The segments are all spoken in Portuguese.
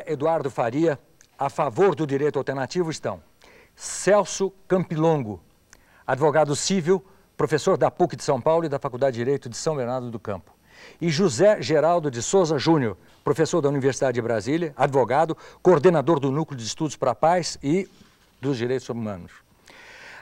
Eduardo Faria, a favor do direito alternativo estão Celso Campilongo, advogado civil, professor da PUC de São Paulo e da Faculdade de Direito de São Bernardo do Campo. E José Geraldo de Souza Júnior, professor da Universidade de Brasília, advogado, coordenador do Núcleo de Estudos para a Paz e dos Direitos Humanos.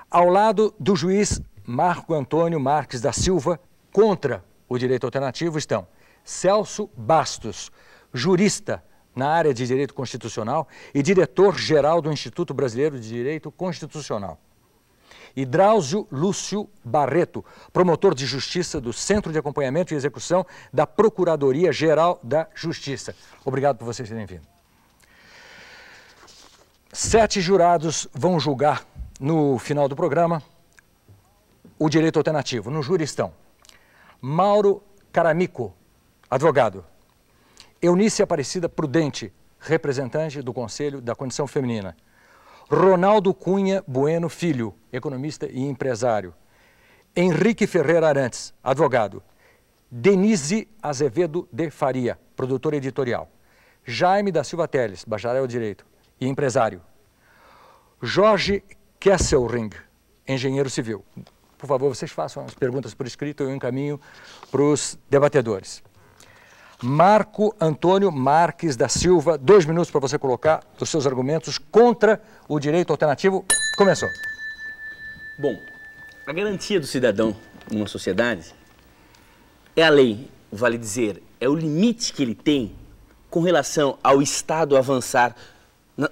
Ao lado do juiz Marco Antônio Marques da Silva, contra o direito alternativo, estão Celso Bastos, jurista na área de Direito Constitucional e diretor-geral do Instituto Brasileiro de Direito Constitucional. E Drauzio Lúcio Barreto, promotor de justiça do Centro de Acompanhamento e Execução da Procuradoria-Geral da Justiça. Obrigado por vocês terem vindo. 7 jurados vão julgar, no final do programa, o direito alternativo. No júri estão Mauro Caramico, advogado; Eunice Aparecida Prudente, representante do Conselho da Condição Feminina; Ronaldo Cunha Bueno Filho, economista e empresário; Henrique Ferreira Arantes, advogado; Denise Azevedo de Faria, produtora editorial; Jaime da Silva Teles, bacharel em Direito e empresário; Jorge Kesselring, engenheiro civil. Por favor, vocês façam as perguntas por escrito e eu encaminho para os debatedores. Marco Antônio Marques da Silva, 2 minutos para você colocar os seus argumentos contra o direito alternativo. Começou. Bom, a garantia do cidadão numa sociedade é a lei, vale dizer, é o limite que ele tem com relação ao Estado avançar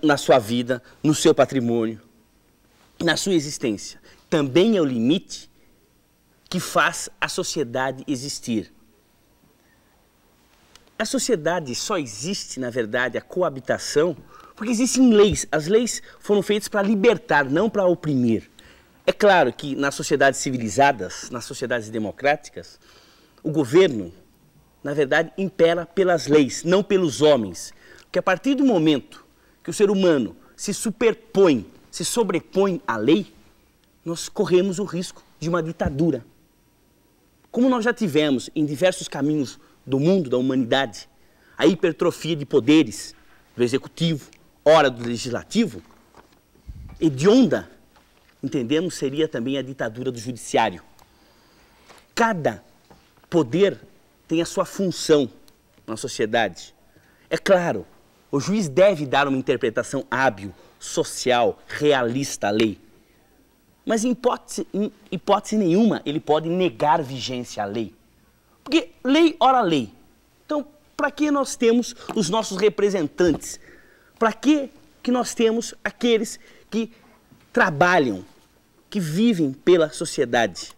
na sua vida, no seu patrimônio, na sua existência. Também é o limite que faz a sociedade existir. A sociedade só existe, na verdade, a coabitação, porque existem leis. As leis foram feitas para libertar, não para oprimir. É claro que nas sociedades civilizadas, nas sociedades democráticas, o governo, na verdade, impera pelas leis, não pelos homens. Porque a partir do momento que o ser humano se superpõe, se sobrepõe à lei, nós corremos o risco de uma ditadura. Como nós já tivemos em diversos caminhos do mundo, da humanidade, a hipertrofia de poderes do executivo, ora do legislativo, hedionda, entendemos, seria também a ditadura do judiciário. Cada poder tem a sua função na sociedade. É claro, o juiz deve dar uma interpretação hábil, social, realista à lei. Mas em hipótese nenhuma ele pode negar vigência à lei. Porque lei, ora lei. Então, para que nós temos os nossos representantes? Para que nós temos aqueles que trabalham, que vivem pela sociedade?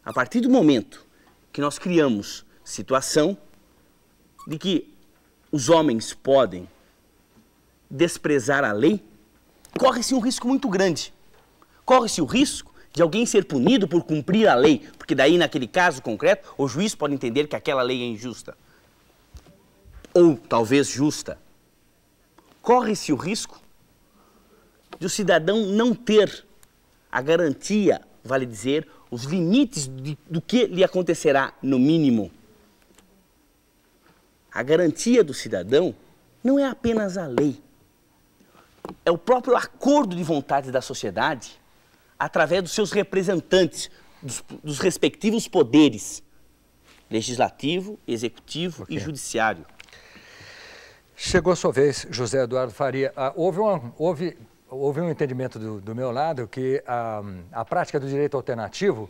A partir do momento que nós criamos situação de que os homens podem desprezar a lei, corre-se um risco muito grande. Corre-se o risco de alguém ser punido por cumprir a lei, porque daí, naquele caso concreto, o juiz pode entender que aquela lei é injusta. Ou talvez justa. Corre-se o risco de o cidadão não ter a garantia, vale dizer, os limites do que lhe acontecerá no mínimo. A garantia do cidadão não é apenas a lei. É o próprio acordo de vontade da sociedade, através dos seus representantes, dos respectivos poderes, legislativo, executivo e judiciário. Chegou a sua vez, José Eduardo Faria. Houve um entendimento do meu lado que a prática do direito alternativo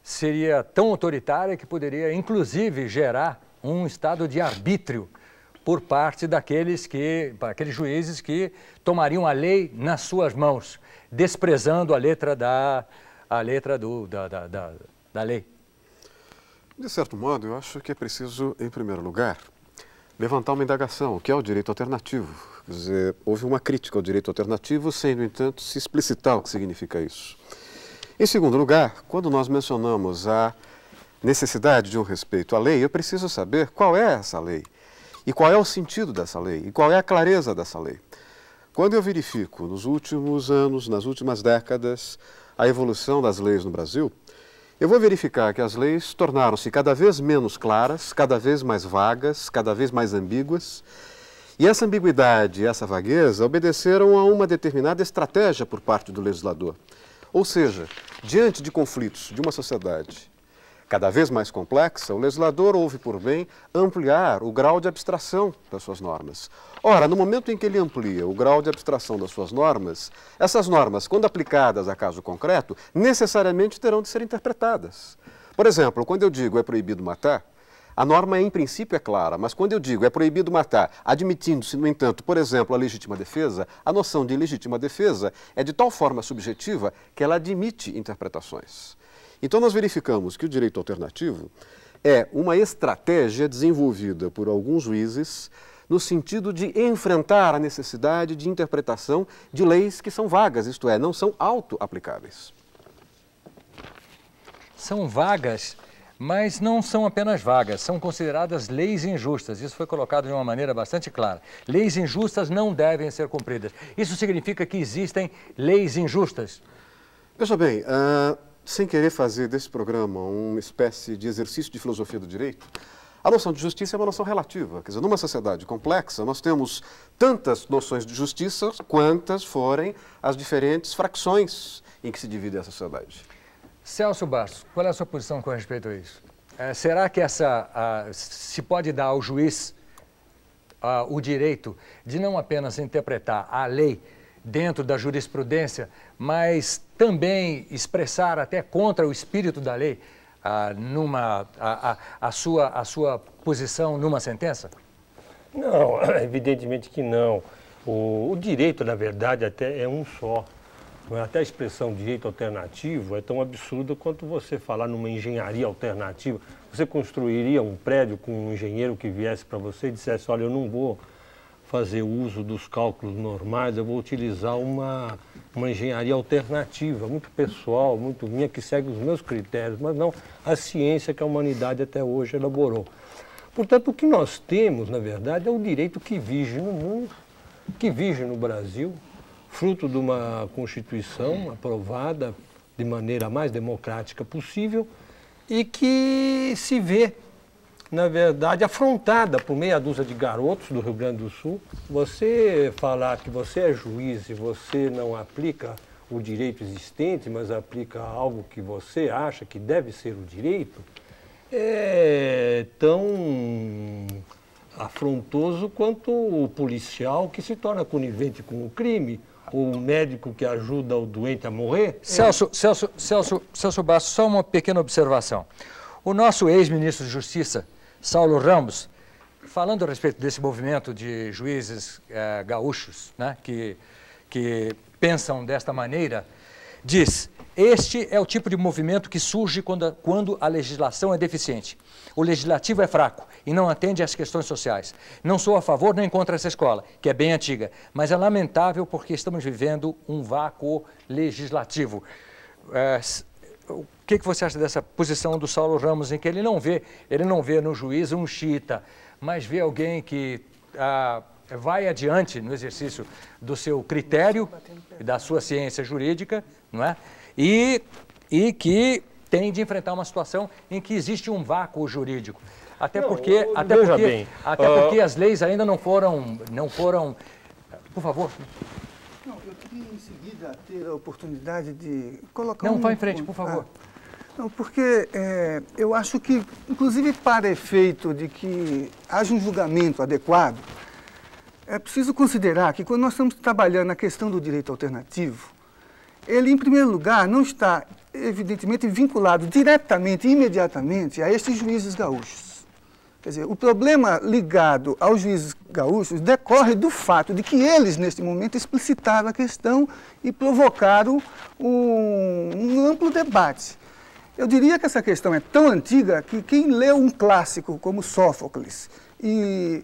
seria tão autoritária que poderia, inclusive, gerar um estado de arbítrio por parte daqueles juízes que tomariam a lei nas suas mãos, desprezando a letra da lei. De certo modo, eu acho que é preciso, em primeiro lugar, levantar uma indagação, o que é o direito alternativo. Quer dizer, houve uma crítica ao direito alternativo, sem, no entanto, se explicitar o que significa isso. Em segundo lugar, quando nós mencionamos a necessidade de um respeito à lei, eu preciso saber qual é essa lei, e qual é o sentido dessa lei, e qual é a clareza dessa lei. Quando eu verifico, nos últimos anos, nas últimas décadas, a evolução das leis no Brasil, eu vou verificar que as leis tornaram-se cada vez menos claras, cada vez mais vagas, cada vez mais ambíguas, E essa ambiguidade e essa vagueza obedeceram a uma determinada estratégia por parte do legislador. Ou seja, diante de conflitos de uma sociedade cada vez mais complexa, o legislador houve por bem ampliar o grau de abstração das suas normas. Ora, no momento em que ele amplia o grau de abstração das suas normas, essas normas, quando aplicadas a caso concreto, necessariamente terão de ser interpretadas. Por exemplo, quando eu digo é proibido matar, a norma em princípio é clara, mas quando eu digo é proibido matar, admitindo-se, no entanto, por exemplo, a legítima defesa, a noção de legítima defesa é de tal forma subjetiva que ela admite interpretações. Então nós verificamos que o direito alternativo é uma estratégia desenvolvida por alguns juízes no sentido de enfrentar a necessidade de interpretação de leis que são vagas, isto é, não são auto-aplicáveis. São vagas, mas não são apenas vagas, são consideradas leis injustas. Isso foi colocado de uma maneira bastante clara. Leis injustas não devem ser cumpridas. Isso significa que existem leis injustas? Veja bem, sem querer fazer desse programa uma espécie de exercício de filosofia do direito, a noção de justiça é uma noção relativa. Quer dizer, numa sociedade complexa, nós temos tantas noções de justiça quantas forem as diferentes frações em que se divide a sociedade. Celso Bastos, qual é a sua posição com respeito a isso? Será que se pode dar ao juiz o direito de não apenas interpretar a lei dentro da jurisprudência, mas também expressar até contra o espírito da lei a sua posição numa sentença? Não, evidentemente que não. O direito, na verdade, até é um só. Até a expressão direito alternativo é tão absurda quanto você falar numa engenharia alternativa. Você construiria um prédio com um engenheiro que viesse para você e dissesse, olha, eu não vou fazer uso dos cálculos normais, eu vou utilizar uma engenharia alternativa, muito pessoal, muito minha, que segue os meus critérios, mas não a ciência que a humanidade até hoje elaborou. Portanto, o que nós temos, na verdade, é o direito que vige no mundo, que vige no Brasil, fruto de uma Constituição aprovada de maneira mais democrática possível e que se vê, na verdade, afrontada por meia dúzia de garotos do Rio Grande do Sul. Você falar que você é juiz e você não aplica o direito existente, mas aplica algo que você acha que deve ser o direito, é tão afrontoso quanto o policial que se torna conivente com o crime, ou o médico que ajuda o doente a morrer. Celso Bastos, só uma pequena observação. O nosso ex-ministro de Justiça, Saulo Ramos, falando a respeito desse movimento de juízes gaúchos, né, que pensam desta maneira, diz: este é o tipo de movimento que surge quando a legislação é deficiente. O legislativo é fraco e não atende às questões sociais. Não sou a favor nem contra essa escola, que é bem antiga, mas é lamentável porque estamos vivendo um vácuo legislativo. O que você acha dessa posição do Saulo Ramos, em que ele não vê no juiz um xiita, mas vê alguém que vai adiante no exercício do seu critério e da sua ciência jurídica, não é? E que tem de enfrentar uma situação em que existe um vácuo jurídico. Até porque as leis ainda não foram... Por favor. Não, eu queria em seguida ter a oportunidade de colocar Não, vá em frente, por favor. Não, porque eu acho que, inclusive para efeito de que haja um julgamento adequado, é preciso considerar que quando nós estamos trabalhando na questão do direito alternativo, ele, em primeiro lugar, não está, evidentemente, vinculado diretamente e imediatamente a estes juízes gaúchos. Quer dizer, o problema ligado aos juízes gaúchos decorre do fato de que eles, neste momento, explicitaram a questão e provocaram um amplo debate. Eu diria que essa questão é tão antiga que quem leu um clássico como Sófocles e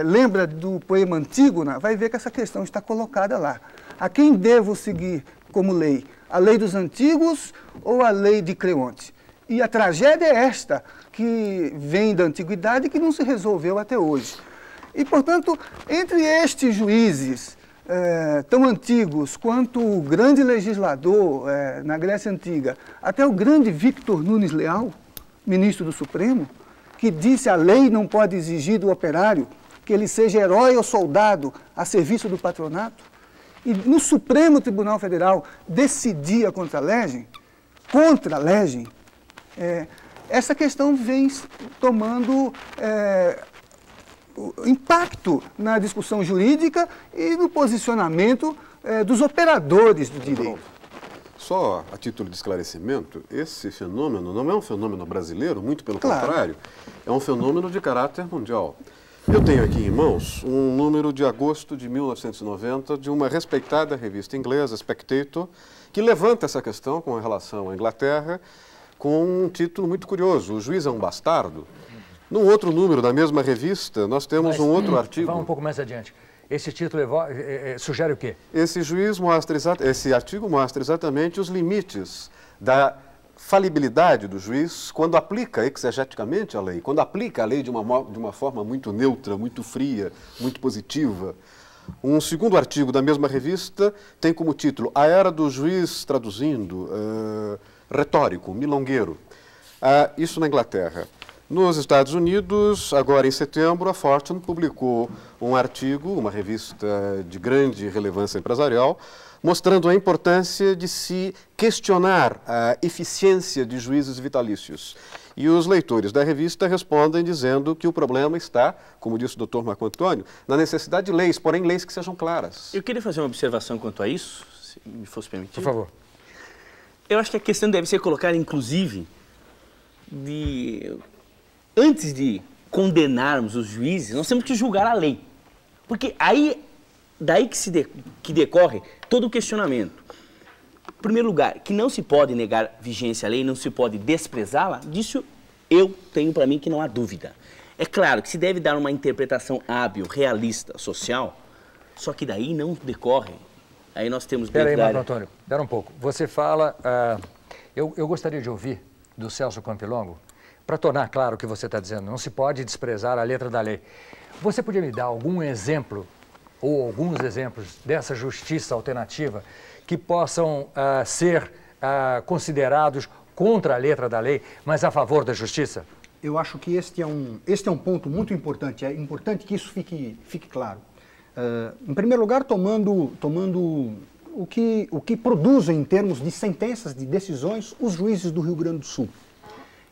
lembra do poema Antígona, vai ver que essa questão está colocada lá. A quem devo seguir como lei? A lei dos antigos ou a lei de Creonte? E a tragédia é esta, que vem da antiguidade e que não se resolveu até hoje. E, portanto, entre estes juízes tão antigos quanto o grande legislador na Grécia Antiga, até o grande Victor Nunes Leal, ministro do Supremo, que disse a lei não pode exigir do operário que ele seja herói ou soldado a serviço do patronato, e no Supremo Tribunal Federal decidia contra a legem, essa questão vem tomando impacto na discussão jurídica e no posicionamento dos operadores do direito. Só a título de esclarecimento, esse fenômeno não é um fenômeno brasileiro, muito pelo contrário, é um fenômeno de caráter mundial. Eu tenho aqui em mãos um número de agosto de 1990 de uma respeitada revista inglesa, Spectator, que levanta essa questão com relação à Inglaterra com um título muito curioso, O Juiz é um Bastardo. Num outro número da mesma revista, nós temos um outro artigo... Vamos um pouco mais adiante. Esse título sugere o quê? Esse artigo mostra exatamente os limites da falibilidade do juiz quando aplica exegeticamente a lei, quando aplica a lei de uma forma muito neutra, muito fria, muito positiva. Um segundo artigo da mesma revista tem como título A Era do Juiz, traduzindo, retórico, milongueiro. Isso na Inglaterra. Nos Estados Unidos, agora em setembro, a Fortune publicou um artigo, uma revista de grande relevância empresarial, mostrando a importância de se questionar a eficiência de juízes vitalícios. E os leitores da revista respondem dizendo que o problema está, como disse o Dr. Marco Antônio, na necessidade de leis, porém leis que sejam claras. Eu queria fazer uma observação quanto a isso, se me fosse permitido. Por favor. Eu acho que a questão deve ser colocada, inclusive, antes de condenarmos os juízes, nós temos que julgar a lei. Porque daí que decorre todo o questionamento. Em primeiro lugar, que não se pode negar vigência à lei, não se pode desprezá-la, disso eu tenho para mim que não há dúvida. É claro que se deve dar uma interpretação hábil, realista, social, só que daí não decorre. Aí nós temos... Espera aí, Marco Antônio, espera um pouco. Você fala... eu gostaria de ouvir do Celso Campilongo, para tornar claro o que você está dizendo, não se pode desprezar a letra da lei. Você podia me dar algum exemplo, ou alguns exemplos, dessa justiça alternativa que possam ser considerados contra a letra da lei, mas a favor da justiça? Eu acho que este é um ponto muito importante, é importante que isso fique claro. Em primeiro lugar, tomando o que produzem em termos de sentenças, de decisões, os juízes do Rio Grande do Sul.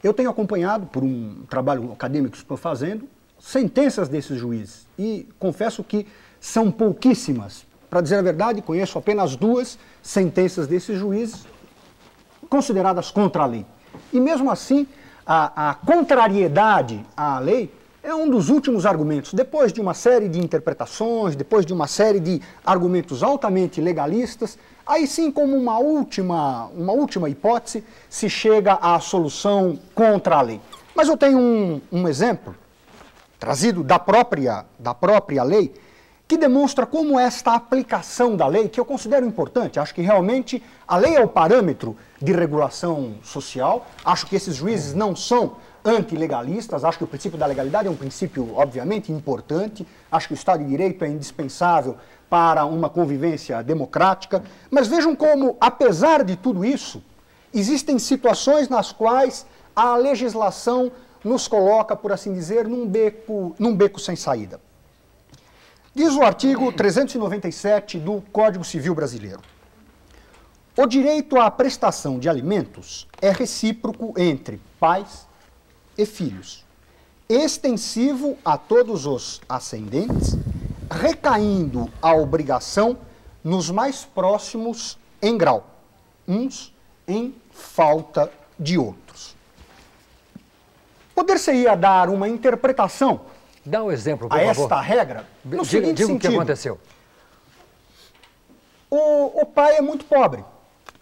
Eu tenho acompanhado, por um trabalho acadêmico que estou fazendo, sentenças desses juízes e confesso que são pouquíssimas. Para dizer a verdade, conheço apenas 2 sentenças desses juízes consideradas contra a lei. E mesmo assim, a contrariedade à lei é um dos últimos argumentos. Depois de uma série de interpretações, depois de uma série de argumentos altamente legalistas, aí sim, como uma última hipótese, se chega à solução contra a lei. Mas eu tenho um exemplo, trazido da própria lei, que demonstra como esta aplicação da lei, que eu considero importante, acho que realmente a lei é o parâmetro de regulação social, acho que esses juízes não são antilegalistas, acho que o princípio da legalidade é um princípio, obviamente, importante, acho que o Estado de Direito é indispensável para uma convivência democrática, mas vejam como, apesar de tudo isso, existem situações nas quais a legislação nos coloca, por assim dizer, num beco sem saída. Diz o artigo 397 do Código Civil Brasileiro: o direito à prestação de alimentos é recíproco entre pais e filhos, extensivo a todos os ascendentes, recaindo a obrigação nos mais próximos em grau, uns em falta de outros. Poder-se-ia dar uma interpretação Dá um exemplo, por a favor. esta regra no seguinte Diga o que sentido. aconteceu. O pai é muito pobre,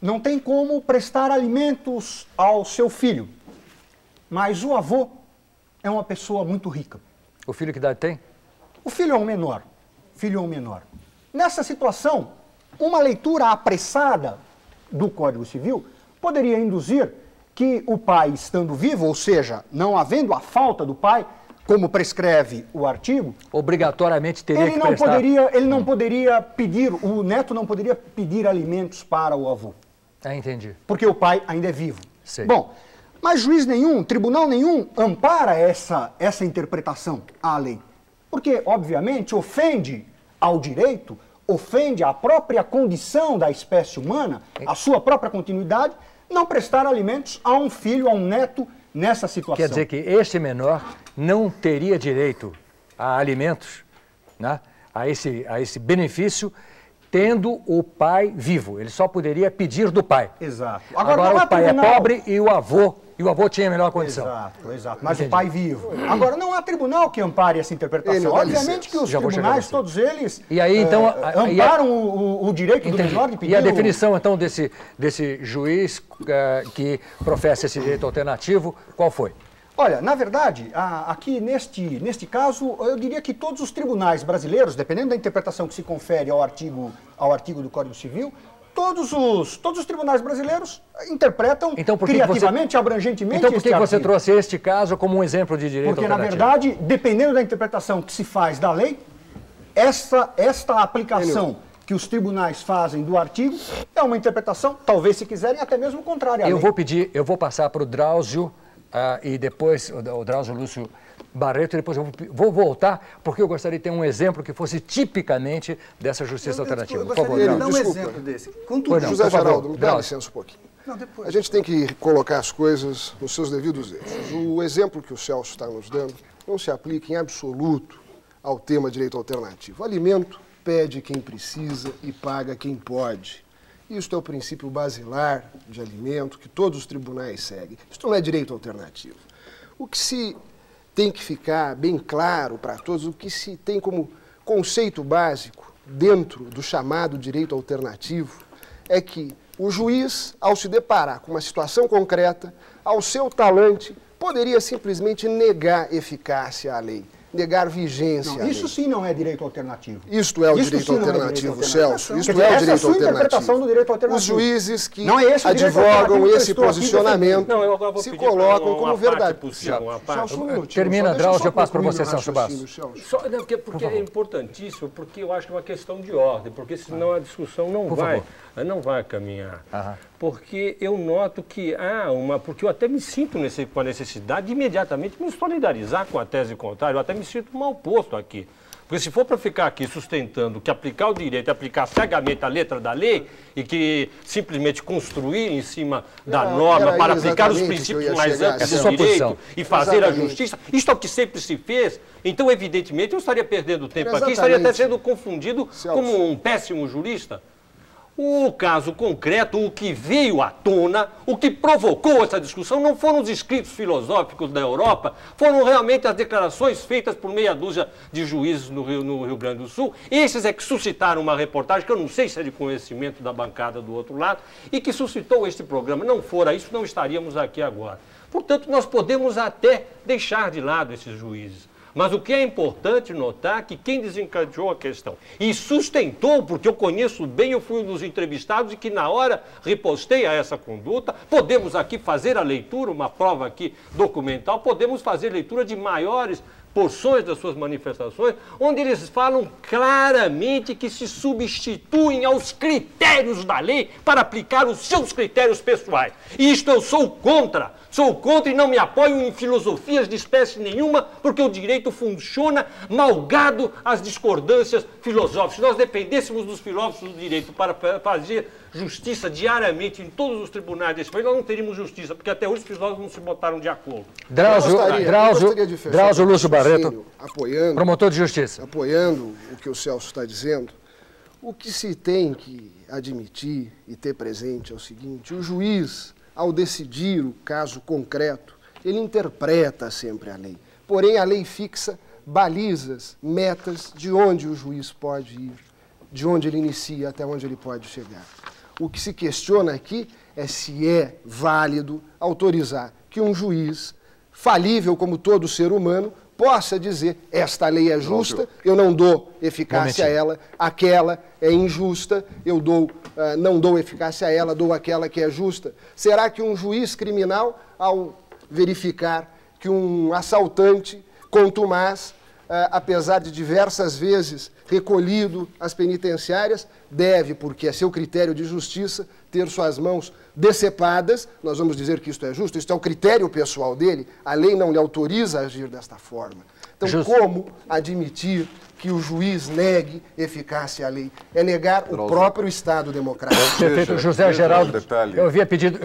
não tem como prestar alimentos ao seu filho, mas o avô é uma pessoa muito rica. O filho que idade tem? O filho é um menor. Nessa situação, uma leitura apressada do Código Civil poderia induzir que o pai, estando vivo, ou seja, não havendo a falta do pai, como prescreve o artigo, obrigatoriamente teria que prestar. O neto não poderia pedir alimentos para o avô. Entendi. Porque o pai ainda é vivo. Sei. Bom, mas juiz nenhum, tribunal nenhum ampara essa interpretação à lei. Porque, obviamente, ofende ao direito, ofende à própria condição da espécie humana, a sua própria continuidade, não prestar alimentos a um filho, a um neto nessa situação. Quer dizer que este menor não teria direito a alimentos, né, a esse benefício, tendo o pai vivo. Ele só poderia pedir do pai. Exato. Agora o pai é pobre e o avô tinha a melhor condição. Exato. Mas o pai vivo. Agora, não há tribunal que ampare essa interpretação. Obviamente que os tribunais, todos eles, e aí, então, amparam o direito do menor de pedir... E a definição, então, desse juiz que professa esse direito alternativo, qual foi? Olha, na verdade, aqui neste caso, eu diria que todos os tribunais brasileiros, dependendo da interpretação que se confere ao artigo do Código Civil, todos os tribunais brasileiros interpretam criativamente, abrangentemente. Então por que você trouxe este caso como um exemplo de direito alternativo? Porque, na verdade, dependendo da interpretação que se faz da lei, esta aplicação que os tribunais fazem do artigo é uma interpretação, talvez, se quiserem, até mesmo contrária à lei. Eu vou passar para o Drauzio, e depois o Drauzio Lúcio Barreto, e depois eu vou voltar, porque eu gostaria de ter um exemplo que fosse tipicamente dessa justiça alternativa. Por favor, Drauzio. Dar um exemplo desse. José Geraldo, me dá licença um pouquinho. A gente tem que colocar as coisas nos seus devidos eixos. O exemplo que o Celso está nos dando não se aplica em absoluto ao tema direito alternativo. Alimento pede quem precisa e paga quem pode. Isto é o princípio basilar de alimento que todos os tribunais seguem. Isto não é direito alternativo. O que se tem que ficar bem claro para todos, o que se tem como conceito básico dentro do chamado direito alternativo é que o juiz, ao se deparar com uma situação concreta, ao seu talante, poderia simplesmente negar eficácia à lei, negar vigência à lei. Isso sim não é direito alternativo. Isto é o direito alternativo, Celso. Isto é o direito alternativo. Os juízes que advogam esse posicionamento se colocam como verdadeiros. Termina, Drauzio, eu passo para você, Celso Bastos. Porque é importantíssimo, porque eu acho que é uma questão de ordem, porque senão a discussão não vai caminhar. Porque eu noto que porque eu até me sinto com a necessidade de imediatamente me solidarizar com a tese contrária, eu até me sinto mal posto aqui. Porque se for para ficar aqui sustentando que aplicar o direito é aplicar cegamente a letra da lei e que simplesmente construir em cima da norma para aplicar os princípios mais amplos do direito e fazer a justiça, isto é o que sempre se fez, então evidentemente eu estaria perdendo tempo aqui, estaria até sendo confundido como um péssimo jurista. O caso concreto, o que veio à tona, o que provocou essa discussão não foram os escritos filosóficos da Europa, foram realmente as declarações feitas por meia dúzia de juízes no Rio Grande do Sul. Esses é que suscitaram uma reportagem, que eu não sei se é de conhecimento da bancada do outro lado, e que suscitou este programa. Não fora isso, não estaríamos aqui agora. Portanto, nós podemos até deixar de lado esses juízes. Mas o que é importante notar é que quem desencadeou a questão e sustentou, porque eu conheço bem, eu fui um dos entrevistados e que na hora ripostei a essa conduta, podemos aqui fazer a leitura, uma prova aqui documental, podemos fazer leitura de maiores porções das suas manifestações, onde eles falam claramente que se substituem aos critérios da lei para aplicar os seus critérios pessoais. E isto eu sou contra e não me apoio em filosofias de espécie nenhuma, porque o direito funciona malgado às discordâncias filosóficas. Se nós dependêssemos dos filósofos do direito para fazer justiça diariamente em todos os tribunais desse país, nós não teríamos justiça, porque até hoje os filósofos não se botaram de acordo. Drauzio Lúcio Barreto, promotor de justiça. Apoiando o que o Celso está dizendo, o que se tem que admitir e ter presente é o seguinte: o juiz, ao decidir o caso concreto, ele interpreta sempre a lei. Porém, a lei fixa balizas, metas de onde o juiz pode ir, de onde ele inicia até onde ele pode chegar. O que se questiona aqui é se é válido autorizar que um juiz, falível como todo ser humano, possa dizer: esta lei é justa, eu não dou eficácia a ela, aquela é injusta, eu não dou eficácia a ela, dou aquela que é justa. Será que um juiz criminal, ao verificar que um assaltante contumaz, apesar de diversas vezes recolhido às penitenciárias, deve, porque é seu critério de justiça, ter suas mãos decepadas, nós vamos dizer que isto é justo, isto é o critério pessoal dele, a lei não lhe autoriza a agir desta forma. Então, como admitir que o juiz negue eficácia à lei? É negar o próprio Estado democrático. Perfeito. José Geraldo, eu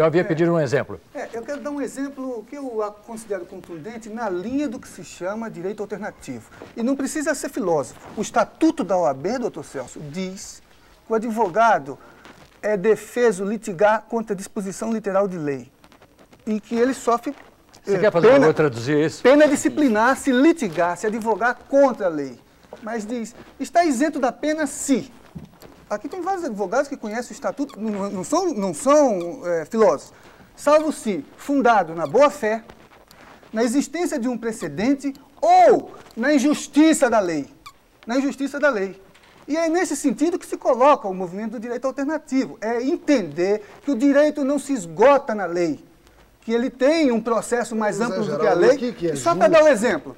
havia pedido um exemplo. Eu quero dar um exemplo que eu considero contundente na linha do que se chama direito alternativo. E não precisa ser filósofo. O Estatuto da OAB, doutor Celso, diz que o advogado é defeso litigar contra disposição literal de lei. E que ele sofre Você quer fazer eu traduzir isso? Pena disciplinar se litigar, se advogar contra a lei. Mas diz, está isento da pena se. Aqui tem vários advogados que conhecem o Estatuto, não são filósofos. Salvo se fundado na boa-fé, na existência de um precedente ou na injustiça da lei. Na injustiça da lei. E é nesse sentido que se coloca o movimento do direito alternativo. É entender que o direito não se esgota na lei, que ele tem um processo mais amplo do que a lei. Só para dar um exemplo.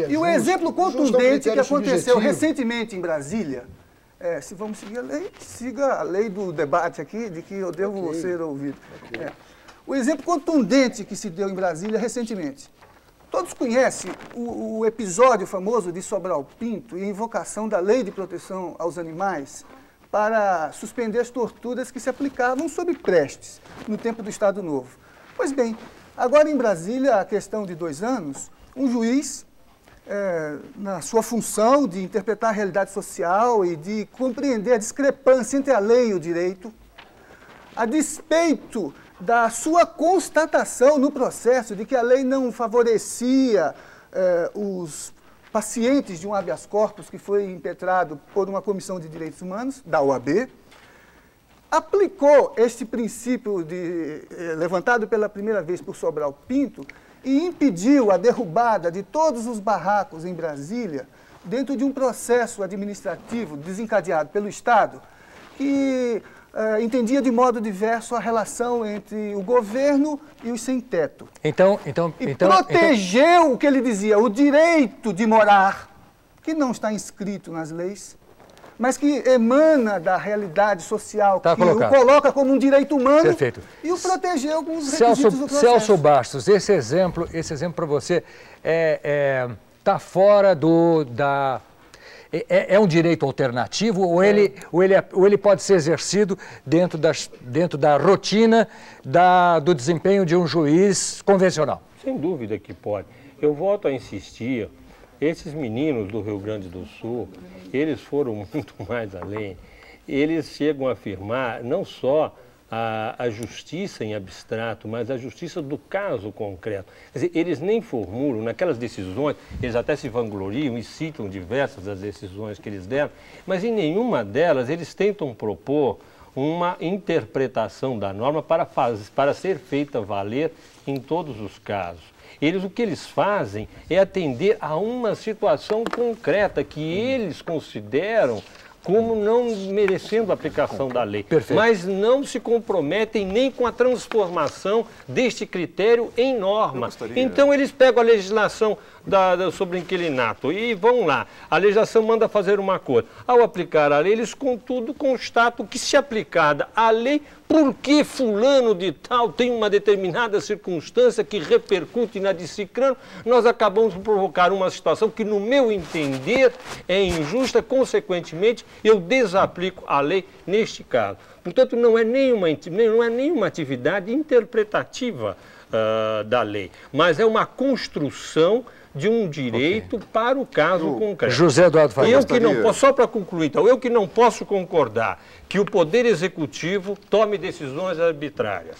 E o exemplo contundente que aconteceu recentemente em Brasília, se vamos seguir a lei, siga a lei do debate aqui, de que eu devo ser ouvido. O exemplo contundente que se deu em Brasília recentemente. Todos conhecem o episódio famoso de Sobral Pinto e a invocação da Lei de Proteção aos Animais para suspender as torturas que se aplicavam sobre Prestes, no tempo do Estado Novo. Pois bem, agora em Brasília, há questão de 2 anos, um juiz, na sua função de interpretar a realidade social e de compreender a discrepância entre a lei e o direito, a despeito da sua constatação no processo de que a lei não favorecia os pacientes de um habeas corpus que foi impetrado por uma comissão de direitos humanos, da OAB, aplicou este princípio levantado pela primeira vez por Sobral Pinto e impediu a derrubada de todos os barracos em Brasília dentro de um processo administrativo desencadeado pelo Estado que entendia de modo diverso a relação entre o governo e os sem-teto. Então, protegeu o que ele dizia, o direito de morar, que não está inscrito nas leis, mas que emana da realidade social, que o coloca como um direito humano. Perfeito. E o protegeu com os requisitos do processo. Celso Bastos, esse exemplo para você está fora da... É um direito alternativo ou ele pode ser exercido dentro da rotina do desempenho de um juiz convencional? Sem dúvida que pode. Eu volto a insistir, esses meninos do Rio Grande do Sul, eles foram muito mais além. Eles chegam a afirmar não só a justiça em abstrato, mas a justiça do caso concreto. Quer dizer, eles nem formulam, naquelas decisões, eles até se vangloriam e citam diversas das decisões que eles deram, mas em nenhuma delas eles tentam propor uma interpretação da norma para ser feita valer em todos os casos. O que eles fazem é atender a uma situação concreta que eles consideram como não merecendo a aplicação da lei. Perfeito. Mas não se comprometem nem com a transformação deste critério em norma. Então eles pegam a legislação sobre inquilinato e vão lá. A legislação manda fazer uma coisa. Ao aplicar a lei, eles contudo constatam que se aplicada a lei, porque fulano de tal tem uma determinada circunstância que repercute na de cicrano, nós acabamos por provocar uma situação que, no meu entender, é injusta, consequentemente, eu desaplico a lei neste caso. Portanto, não é nenhuma atividade interpretativa da lei, mas é uma construção de um direito para o caso concreto. José Eduardo Faria. Só para concluir, então, eu que não posso concordar que o Poder Executivo tome decisões arbitrárias.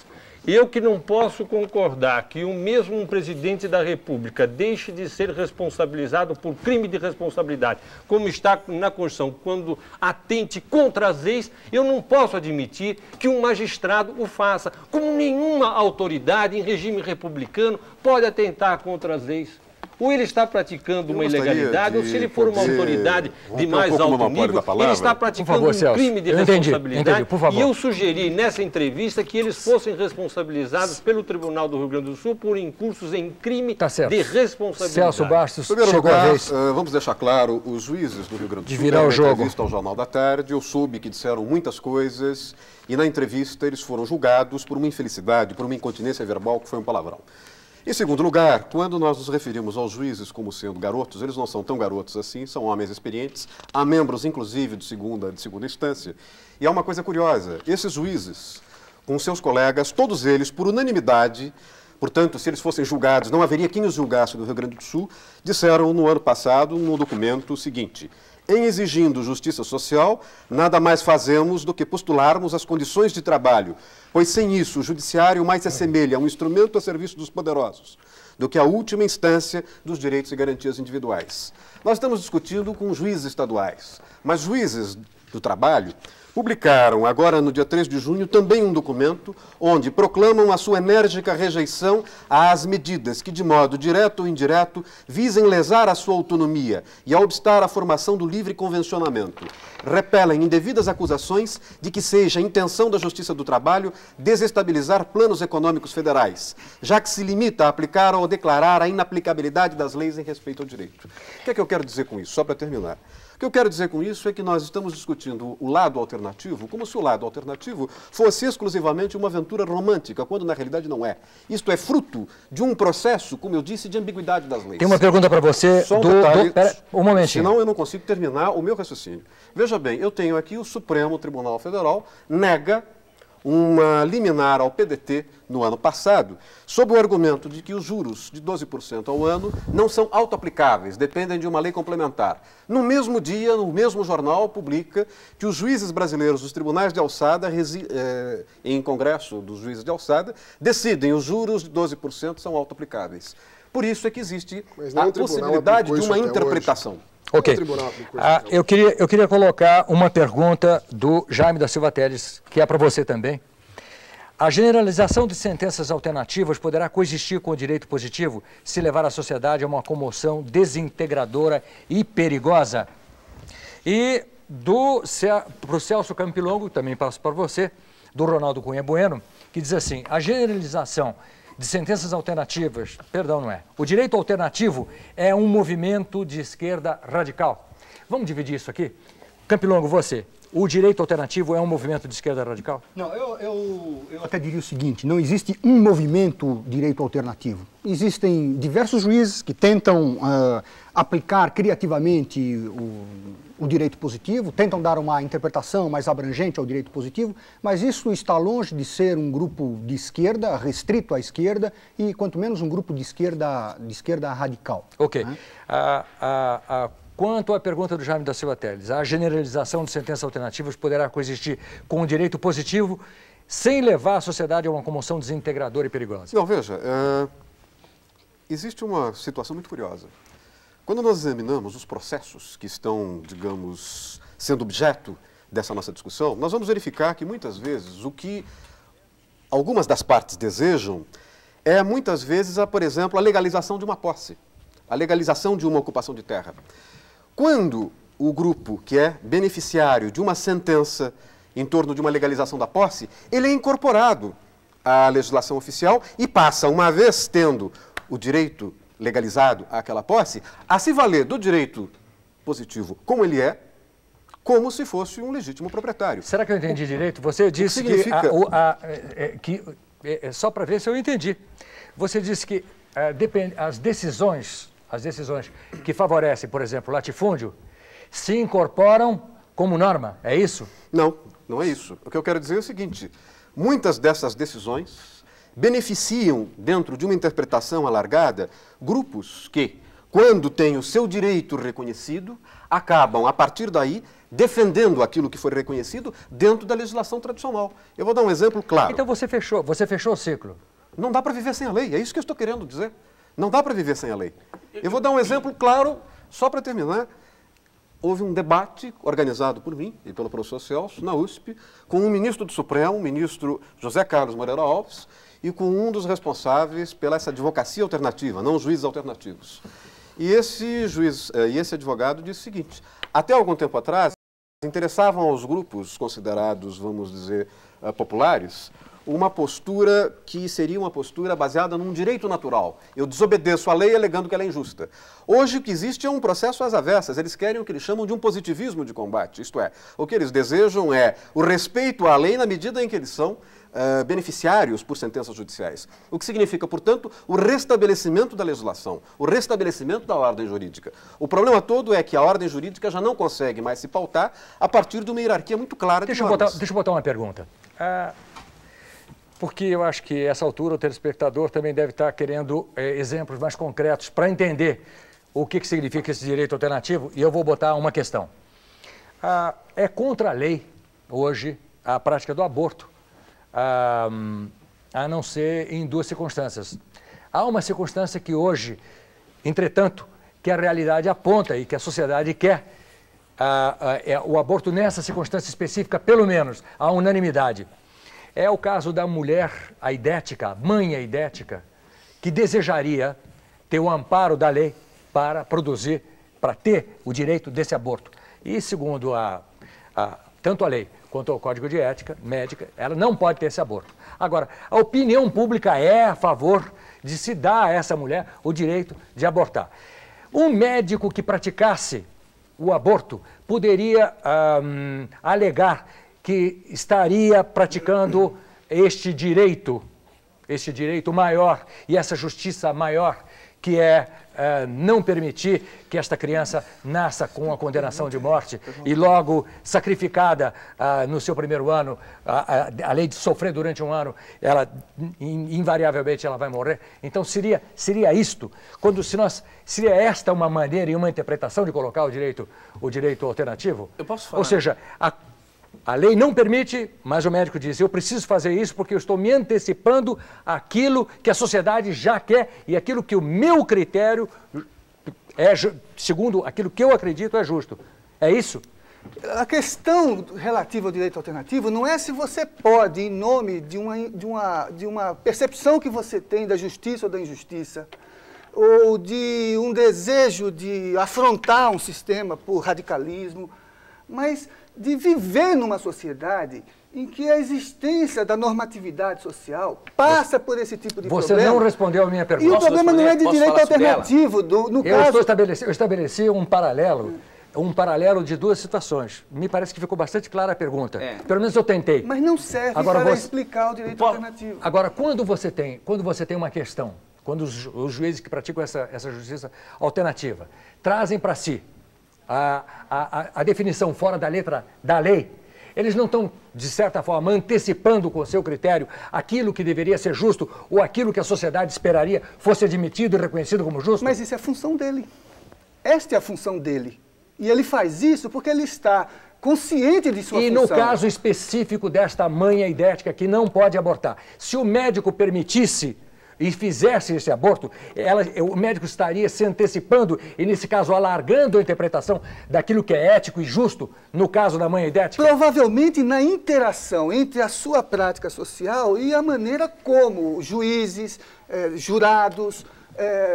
Eu que não posso concordar que um presidente da República deixe de ser responsabilizado por crime de responsabilidade, como está na Constituição, quando atente contra as leis, eu não posso admitir que um magistrado o faça, como nenhuma autoridade em regime republicano pode atentar contra as leis. Ou ele está praticando uma ilegalidade, ou se ele for uma autoridade de mais alto nível, ele está praticando um crime de responsabilidade. Entendi, por favor. E eu sugeri nessa entrevista que eles fossem responsabilizados pelo Tribunal do Rio Grande do Sul por incursos em crime de responsabilidade. Celso Bastos, em primeiro chegou lugar, a vez. vamos deixar claro, os juízes do Rio Grande do Sul virar o jogo. entrevista ao Jornal da Tarde, eu soube que disseram muitas coisas e na entrevista eles foram julgados por uma infelicidade, por uma incontinência verbal que foi um palavrão. Em segundo lugar, quando nós nos referimos aos juízes como sendo garotos, eles não são tão garotos assim, são homens experientes, há membros, inclusive, de segunda instância. E há uma coisa curiosa, esses juízes, com seus colegas, todos eles, por unanimidade, portanto, se eles fossem julgados, não haveria quem os julgasse do Rio Grande do Sul, disseram no ano passado, no documento, o seguinte: em exigindo justiça social, nada mais fazemos do que postularmos as condições de trabalho, pois sem isso o judiciário mais se assemelha a um instrumento a serviço dos poderosos do que a última instância dos direitos e garantias individuais. Nós estamos discutindo com juízes estaduais, mas juízes do trabalho publicaram, agora no dia 3 de junho, também um documento onde proclamam a sua enérgica rejeição às medidas que, de modo direto ou indireto, visem lesar a sua autonomia e a obstar a formação do livre convencionamento. Repelem indevidas acusações de que seja a intenção da Justiça do Trabalho desestabilizar planos econômicos federais, já que se limita a aplicar ou declarar a inaplicabilidade das leis em respeito ao direito. O que é que eu quero dizer com isso? Só para terminar. O que eu quero dizer com isso é que nós estamos discutindo o lado alternativo como se o lado alternativo fosse exclusivamente uma aventura romântica, quando na realidade não é. Isto é fruto de um processo, como eu disse, de ambiguidade das leis. Tem uma pergunta para você. Só um detalhe, um momentinho. Senão eu não consigo terminar o meu raciocínio. Veja bem, eu tenho aqui o Supremo Tribunal Federal nega uma liminar ao PDT no ano passado, sob o argumento de que os juros de 12% ao ano não são auto-aplicáveis, dependem de uma lei complementar. No mesmo dia, no mesmo jornal, publica que os juízes brasileiros dos tribunais de alçada, em congresso dos juízes de alçada, decidem os juros de 12% são auto-aplicáveis. Por isso é que existe a possibilidade de uma interpretação. Ok. Eu queria colocar uma pergunta do Jaime da Silva Teles, que é para você também. A generalização de sentenças alternativas poderá coexistir com o direito positivo se levar a sociedade a uma comoção desintegradora e perigosa? E para o Celso Campilongo, também passo para você, do Ronaldo Cunha Bueno, que diz assim: a generalização de sentenças alternativas, o direito alternativo é um movimento de esquerda radical. Vamos dividir isso aqui? Campilongo, você, o direito alternativo é um movimento de esquerda radical? Não, eu até diria o seguinte: não existe um movimento direito alternativo. Existem diversos juízes que tentam aplicar criativamente o direito positivo, tentam dar uma interpretação mais abrangente ao direito positivo, mas isso está longe de ser um grupo de esquerda, restrito à esquerda, e quanto menos um grupo de esquerda radical. Ok. Né? Quanto à pergunta do Jaime da Silva Teles, a generalização de sentenças alternativas poderá coexistir com o direito positivo sem levar a sociedade a uma comoção desintegradora e perigosa? Não, veja, existe uma situação muito curiosa. Quando nós examinamos os processos que estão, digamos, sendo objeto dessa nossa discussão, nós vamos verificar que muitas vezes o que algumas das partes desejam é muitas vezes, por exemplo, a legalização de uma posse, a legalização de uma ocupação de terra. Quando o grupo que é beneficiário de uma sentença em torno de uma legalização da posse, ele é incorporado à legislação oficial e passa, uma vez tendo o direito legalizado àquela posse, a se valer do direito positivo como ele é, como se fosse um legítimo proprietário. Será que eu entendi direito? Você disse que só para ver se eu entendi. Você disse que as decisões que favorecem, por exemplo, o latifúndio, se incorporam como norma, é isso? Não, não é isso. O que eu quero dizer é o seguinte: muitas dessas decisões beneficiam, dentro de uma interpretação alargada, grupos que, quando têm o seu direito reconhecido, acabam, a partir daí, defendendo aquilo que foi reconhecido dentro da legislação tradicional. Eu vou dar um exemplo claro. Então você fechou o ciclo. Não dá para viver sem a lei, é isso que eu estou querendo dizer. Não dá para viver sem a lei. Eu vou dar um exemplo claro, só para terminar. houve um debate organizado por mim e pelo professor Celso, na USP, com um ministro do Supremo, o ministro José Carlos Moreira Alves, e com um dos responsáveis pela essa advocacia alternativa, não juízes alternativos. E esse advogado disse o seguinte: até algum tempo atrás, interessavam aos grupos considerados, vamos dizer, populares, uma postura que seria uma postura baseada num direito natural. Eu desobedeço a lei alegando que ela é injusta. Hoje o que existe é um processo às avessas. Eles querem o que eles chamam de um positivismo de combate. Isto é, o que eles desejam é o respeito à lei na medida em que eles são beneficiários por sentenças judiciais. O que significa, portanto, o restabelecimento da legislação, o restabelecimento da ordem jurídica. O problema todo é que a ordem jurídica já não consegue mais se pautar a partir de uma hierarquia muito clara de normas. Deixa eu botar uma pergunta. Porque eu acho que, a essa altura, o telespectador também deve estar querendo exemplos mais concretos para entender o que significa esse direito alternativo, e eu vou botar uma questão. É contra a lei, hoje, a prática do aborto, a não ser em duas circunstâncias. Há uma circunstância que hoje, entretanto, que a realidade aponta e que a sociedade quer, o aborto nessa circunstância específica, pelo menos, a unanimidade. É o caso da mulher aidética, mãe aidética, que desejaria ter o amparo da lei para produzir, para ter o direito desse aborto. E segundo tanto a lei quanto o Código de Ética Médica, ela não pode ter esse aborto. Agora, a opinião pública é a favor de se dar a essa mulher o direito de abortar. Um médico que praticasse o aborto poderia alegar que estaria praticando este direito maior e essa justiça maior, que é não permitir que esta criança nasça com a condenação de morte e logo sacrificada no seu primeiro ano, além de sofrer durante um ano, ela invariavelmente ela vai morrer. Então seria isto, seria esta uma maneira e uma interpretação de colocar o direito alternativo? Eu posso falar? Ou seja, a lei não permite, mas o médico diz, eu preciso fazer isso porque eu estou me antecipando àquilo que a sociedade já quer e aquilo que o meu critério segundo aquilo que eu acredito, é justo. É isso? A questão relativa ao direito alternativo não é se você pode, em nome de uma percepção que você tem da justiça ou da injustiça, ou de um desejo de afrontar um sistema por radicalismo, mas de viver numa sociedade em que a existência da normatividade social passa por esse tipo de problema. Você não respondeu a minha pergunta. E o problema não é de direito alternativo. Eu estabeleci um paralelo de duas situações. Me parece que ficou bastante clara a pergunta. Pelo menos eu tentei. Mas não serve para explicar o direito alternativo. Agora, quando você tem uma questão, quando os juízes que praticam essa justiça alternativa trazem para si a definição fora da letra da lei, eles não estão, de certa forma, antecipando com o seu critério aquilo que deveria ser justo ou aquilo que a sociedade esperaria fosse admitido e reconhecido como justo? Mas isso é a função dele. Esta é a função dele. E ele faz isso porque ele está consciente de sua função. E no caso específico desta mãe aidética que não pode abortar, se o médico permitisse e fizesse esse aborto, o médico estaria se antecipando e, nesse caso, alargando a interpretação daquilo que é ético e justo, no caso da mãe aidética? Provavelmente na interação entre a sua prática social e a maneira como juízes, jurados,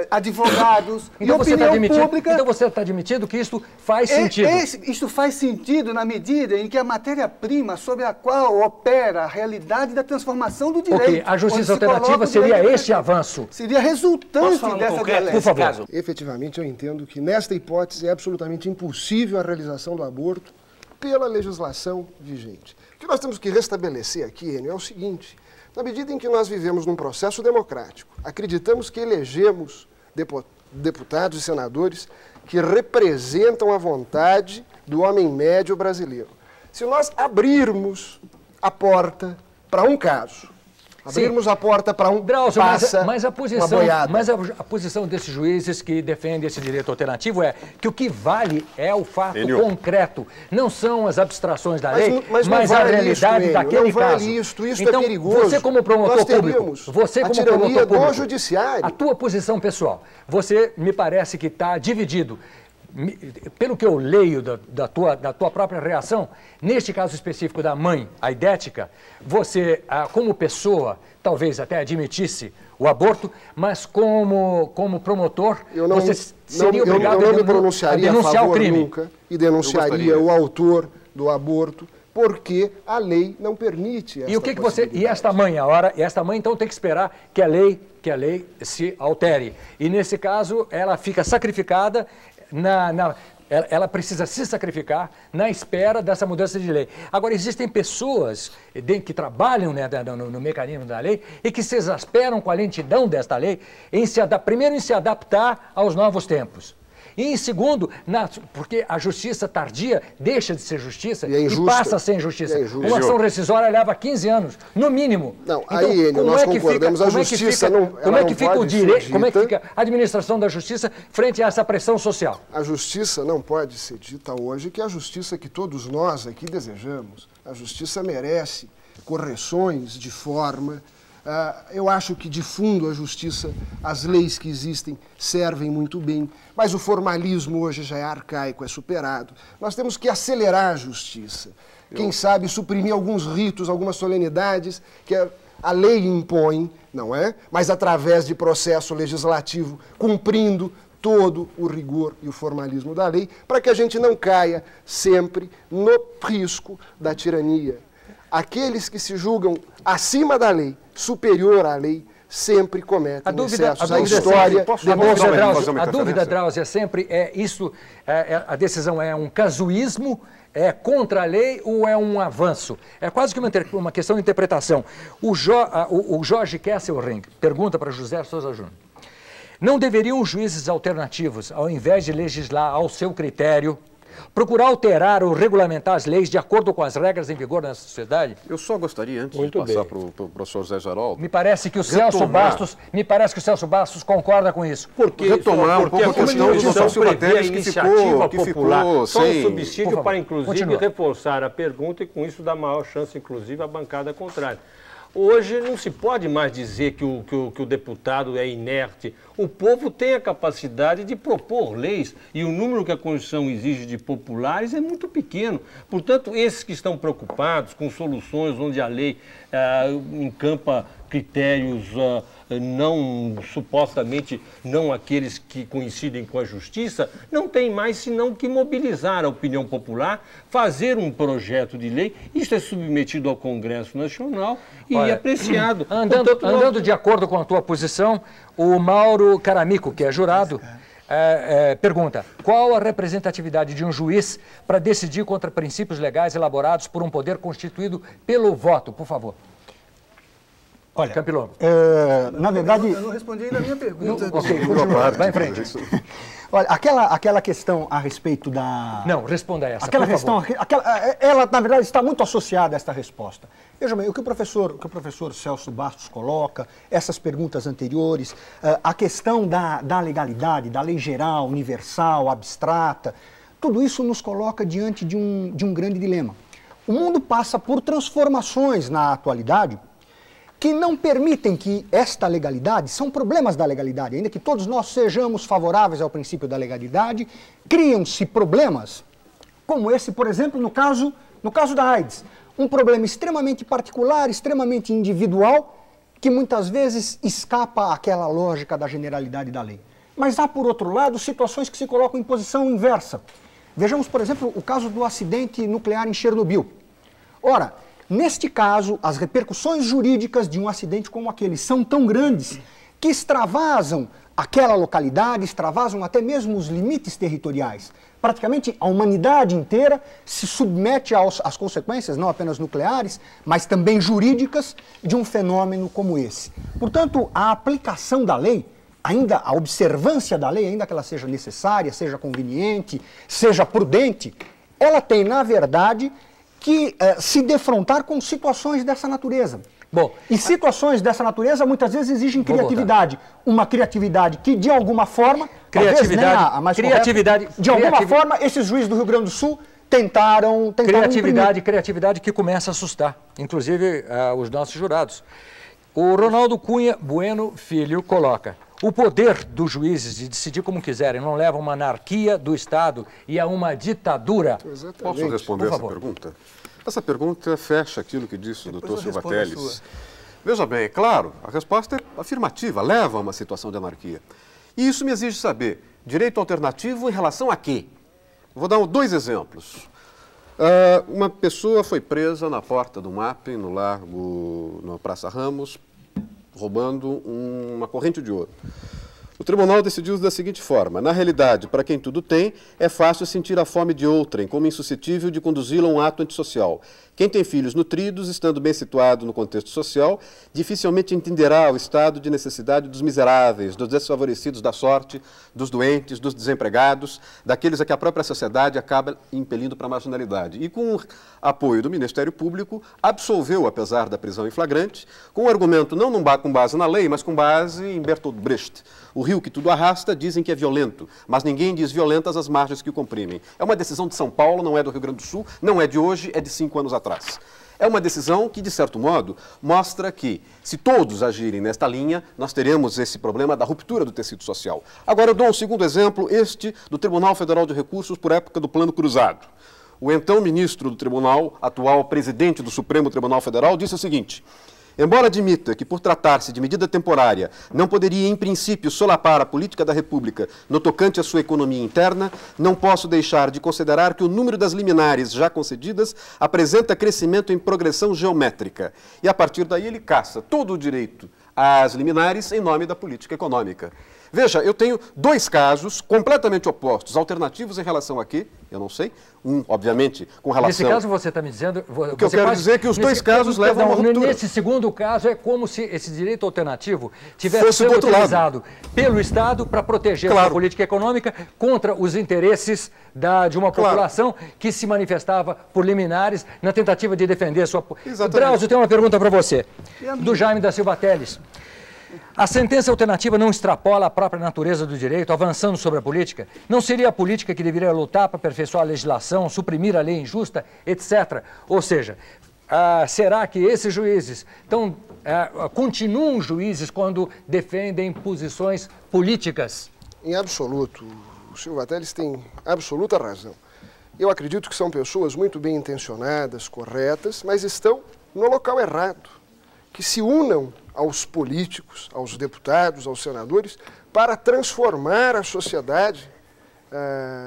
advogados e opinião pública... Então você está admitindo que isto faz sentido? Isto faz sentido na medida em que a matéria-prima sobre a qual opera a realidade da transformação do direito. Ok, a justiça alternativa seria este avanço. Seria resultante dessa dialética. Por favor. Efetivamente, eu entendo que nesta hipótese é absolutamente impossível a realização do aborto pela legislação vigente. O que nós temos que restabelecer aqui, Enio, é o seguinte: na medida em que nós vivemos num processo democrático, acreditamos que elegemos deputados e senadores que representam a vontade do homem médio brasileiro. Se nós abrirmos a porta para um caso, abrirmos a porta para um Drauzio, mas a posição desses juízes que defendem esse direito alternativo é que o que vale é o fato concreto, não são as abstrações da lei, mas a realidade daquele caso. Isto então, é perigoso. Você como promotor público, do judiciário. a tua posição pessoal, você me parece que está dividido pelo que eu leio da tua própria reação, neste caso específico da mãe aidética, você, como pessoa, talvez até admitisse o aborto, mas como promotor, você seria obrigado eu não me pronunciaria a favor o crime. Nunca e denunciaria o autor do aborto, porque a lei não permite essa E esta mãe, esta mãe então tem que esperar que a lei se altere. E nesse caso ela fica sacrificada ela precisa se sacrificar na espera dessa mudança de lei. Agora, existem pessoas que trabalham, né, no mecanismo da lei e que se exasperam com a lentidão desta lei, primeiro em se adaptar aos novos tempos. E em segundo, porque a justiça tardia deixa de ser justiça e passa a ser injustiça. Uma ação rescisória leva 15 anos, no mínimo. Não, então, aí, Enio, nós concordamos, a justiça não como é que fica o direito, como é que fica a administração da justiça frente a essa pressão social? A justiça não pode ser dita hoje que é a justiça que todos nós aqui desejamos. A justiça merece correções de forma. Eu acho que, de fundo, a justiça, as leis que existem servem muito bem, mas o formalismo hoje já é arcaico, é superado. Nós temos que acelerar a justiça. Quem sabe suprimir alguns ritos, algumas solenidades que a lei impõe, não é? Mas através de processo legislativo, cumprindo todo o rigor e o formalismo da lei, para que a gente não caia sempre no risco da tirania. Aqueles que se julgam acima da lei, superior à lei, sempre cometem excessos. A história a dúvida, Drauzio, sempre a decisão é um casuísmo, é contra a lei ou é um avanço? É quase que uma questão de interpretação. O Jorge Kesselring pergunta para José Souza Júnior: não deveriam os juízes alternativos, ao invés de legislar ao seu critério, procurar alterar ou regulamentar as leis de acordo com as regras em vigor nessa sociedade? Eu só gostaria, antes de passar para o professor Zé Geraldo... Me parece que o Celso Bastos concorda com isso. Porque retomar um pouco a questão dos sociobatérios que ficou só um subsídio para, inclusive, reforçar a pergunta e, com isso, dar maior chance, inclusive, à bancada contrária. Hoje não se pode mais dizer que o deputado é inerte. O povo tem a capacidade de propor leis e o número que a Constituição exige de populares é muito pequeno. Portanto, esses que estão preocupados com soluções onde a lei encampa critérios supostamente não aqueles que coincidem com a justiça, não tem mais senão que mobilizar a opinião popular, fazer um projeto de lei, isto é submetido ao Congresso Nacional e apreciado. Andando de acordo com a tua posição, o Mauro Caramico, que é jurado, pergunta: qual a representatividade de um juiz para decidir contra princípios legais elaborados por um poder constituído pelo voto? Por favor. Olha, Campilongo. Na verdade... Eu não respondi ainda a minha pergunta. Vai em frente. Olha, aquela questão a respeito da... Não, responda essa, aquela questão, ela, na verdade, está muito associada a esta resposta. Veja bem, o que o professor Celso Bastos coloca, essas perguntas anteriores, a questão da legalidade, da lei geral, universal, abstrata, tudo isso nos coloca diante de um grande dilema. O mundo passa por transformações na atualidade que não permitem que esta legalidade, são problemas da legalidade, ainda que todos nós sejamos favoráveis ao princípio da legalidade, criam-se problemas como esse, por exemplo, no caso da AIDS. Um problema extremamente particular, extremamente individual, que muitas vezes escapa àquela lógica da generalidade da lei. Mas há, por outro lado, situações que se colocam em posição inversa. Vejamos, por exemplo, o caso do acidente nuclear em Chernobyl. Ora, neste caso, as repercussões jurídicas de um acidente como aquele são tão grandes que extravasam aquela localidade, extravasam até mesmo os limites territoriais. Praticamente a humanidade inteira se submete às consequências, não apenas nucleares, mas também jurídicas de um fenômeno como esse. Portanto, a aplicação da lei, ainda a observância da lei, ainda que ela seja necessária, seja conveniente, seja prudente, ela tem, na verdade, que se defrontar com situações dessa natureza. Bom, e situações dessa natureza muitas vezes exigem criatividade. Uma criatividade que, de alguma forma, forma, esses juízes do Rio Grande do Sul tentaram criatividade que começa a assustar, inclusive os nossos jurados. O Ronaldo Cunha Bueno Filho coloca: O poder dos juízes de decidir como quiserem não leva a uma anarquia do Estado e a uma ditadura? Exatamente. Posso responder essa pergunta? Essa pergunta fecha aquilo que disse o doutor Silva Teles. Veja bem, é claro, a resposta é afirmativa, leva a uma situação de anarquia. E isso me exige saber, direito alternativo em relação a quê? Vou dar 2 exemplos. Uma pessoa foi presa na porta do MAP, no Largo, na Praça Ramos, roubando uma corrente de ouro. O tribunal decidiu da seguinte forma: na realidade, para quem tudo tem, é fácil sentir a fome de outrem, como insuscetível de conduzi-lo a um ato antissocial. Quem tem filhos nutridos, estando bem situado no contexto social, dificilmente entenderá o estado de necessidade dos miseráveis, dos desfavorecidos da sorte, dos doentes, dos desempregados, daqueles a que a própria sociedade acaba impelindo para a marginalidade. E com o apoio do Ministério Público, absolveu, apesar da prisão em flagrante, com um argumento não com base na lei, mas com base em Bertolt Brecht. O rio que tudo arrasta, dizem que é violento, mas ninguém diz violentas as margens que o comprimem. É uma decisão de São Paulo, não é do Rio Grande do Sul, não é de hoje, é de 5 anos atrás. É uma decisão que, de certo modo, mostra que, se todos agirem nesta linha, nós teremos esse problema da ruptura do tecido social. Agora, eu dou um segundo exemplo, este do Tribunal Federal de Recursos por época do Plano Cruzado. O então ministro do Tribunal, atual presidente do Supremo Tribunal Federal, disse o seguinte: embora admita que, por tratar-se de medida temporária, não poderia, em princípio, solapar a política da República no tocante à sua economia interna, não posso deixar de considerar que o número das liminares já concedidas apresenta crescimento em progressão geométrica. E, a partir daí, ele caça todo o direito às liminares em nome da política econômica. Veja, eu tenho 2 casos completamente opostos, alternativos em relação a quê? Eu não sei. Um, obviamente, com relação... Nesse caso, você está me dizendo... O que eu quero dizer é que os 2 casos levam a uma ruptura. Nesse segundo caso, é como se esse direito alternativo tivesse sido utilizado pelo Estado para proteger a política econômica contra os interesses de uma população que se manifestava por liminares na tentativa de defender a sua... Drauzio, tem uma pergunta para você, do Jaime da Silva Teles. A sentença alternativa não extrapola a própria natureza do direito, avançando sobre a política? Não seria a política que deveria lutar para aperfeiçoar a legislação, suprimir a lei injusta, etc.? Ou seja, será que esses juízes continuam juízes quando defendem posições políticas? Em absoluto. O Silva Teles tem absoluta razão. Eu acredito que são pessoas muito bem intencionadas, corretas, mas estão no local errado. Que se unam aos políticos, aos deputados, aos senadores, para transformar a sociedade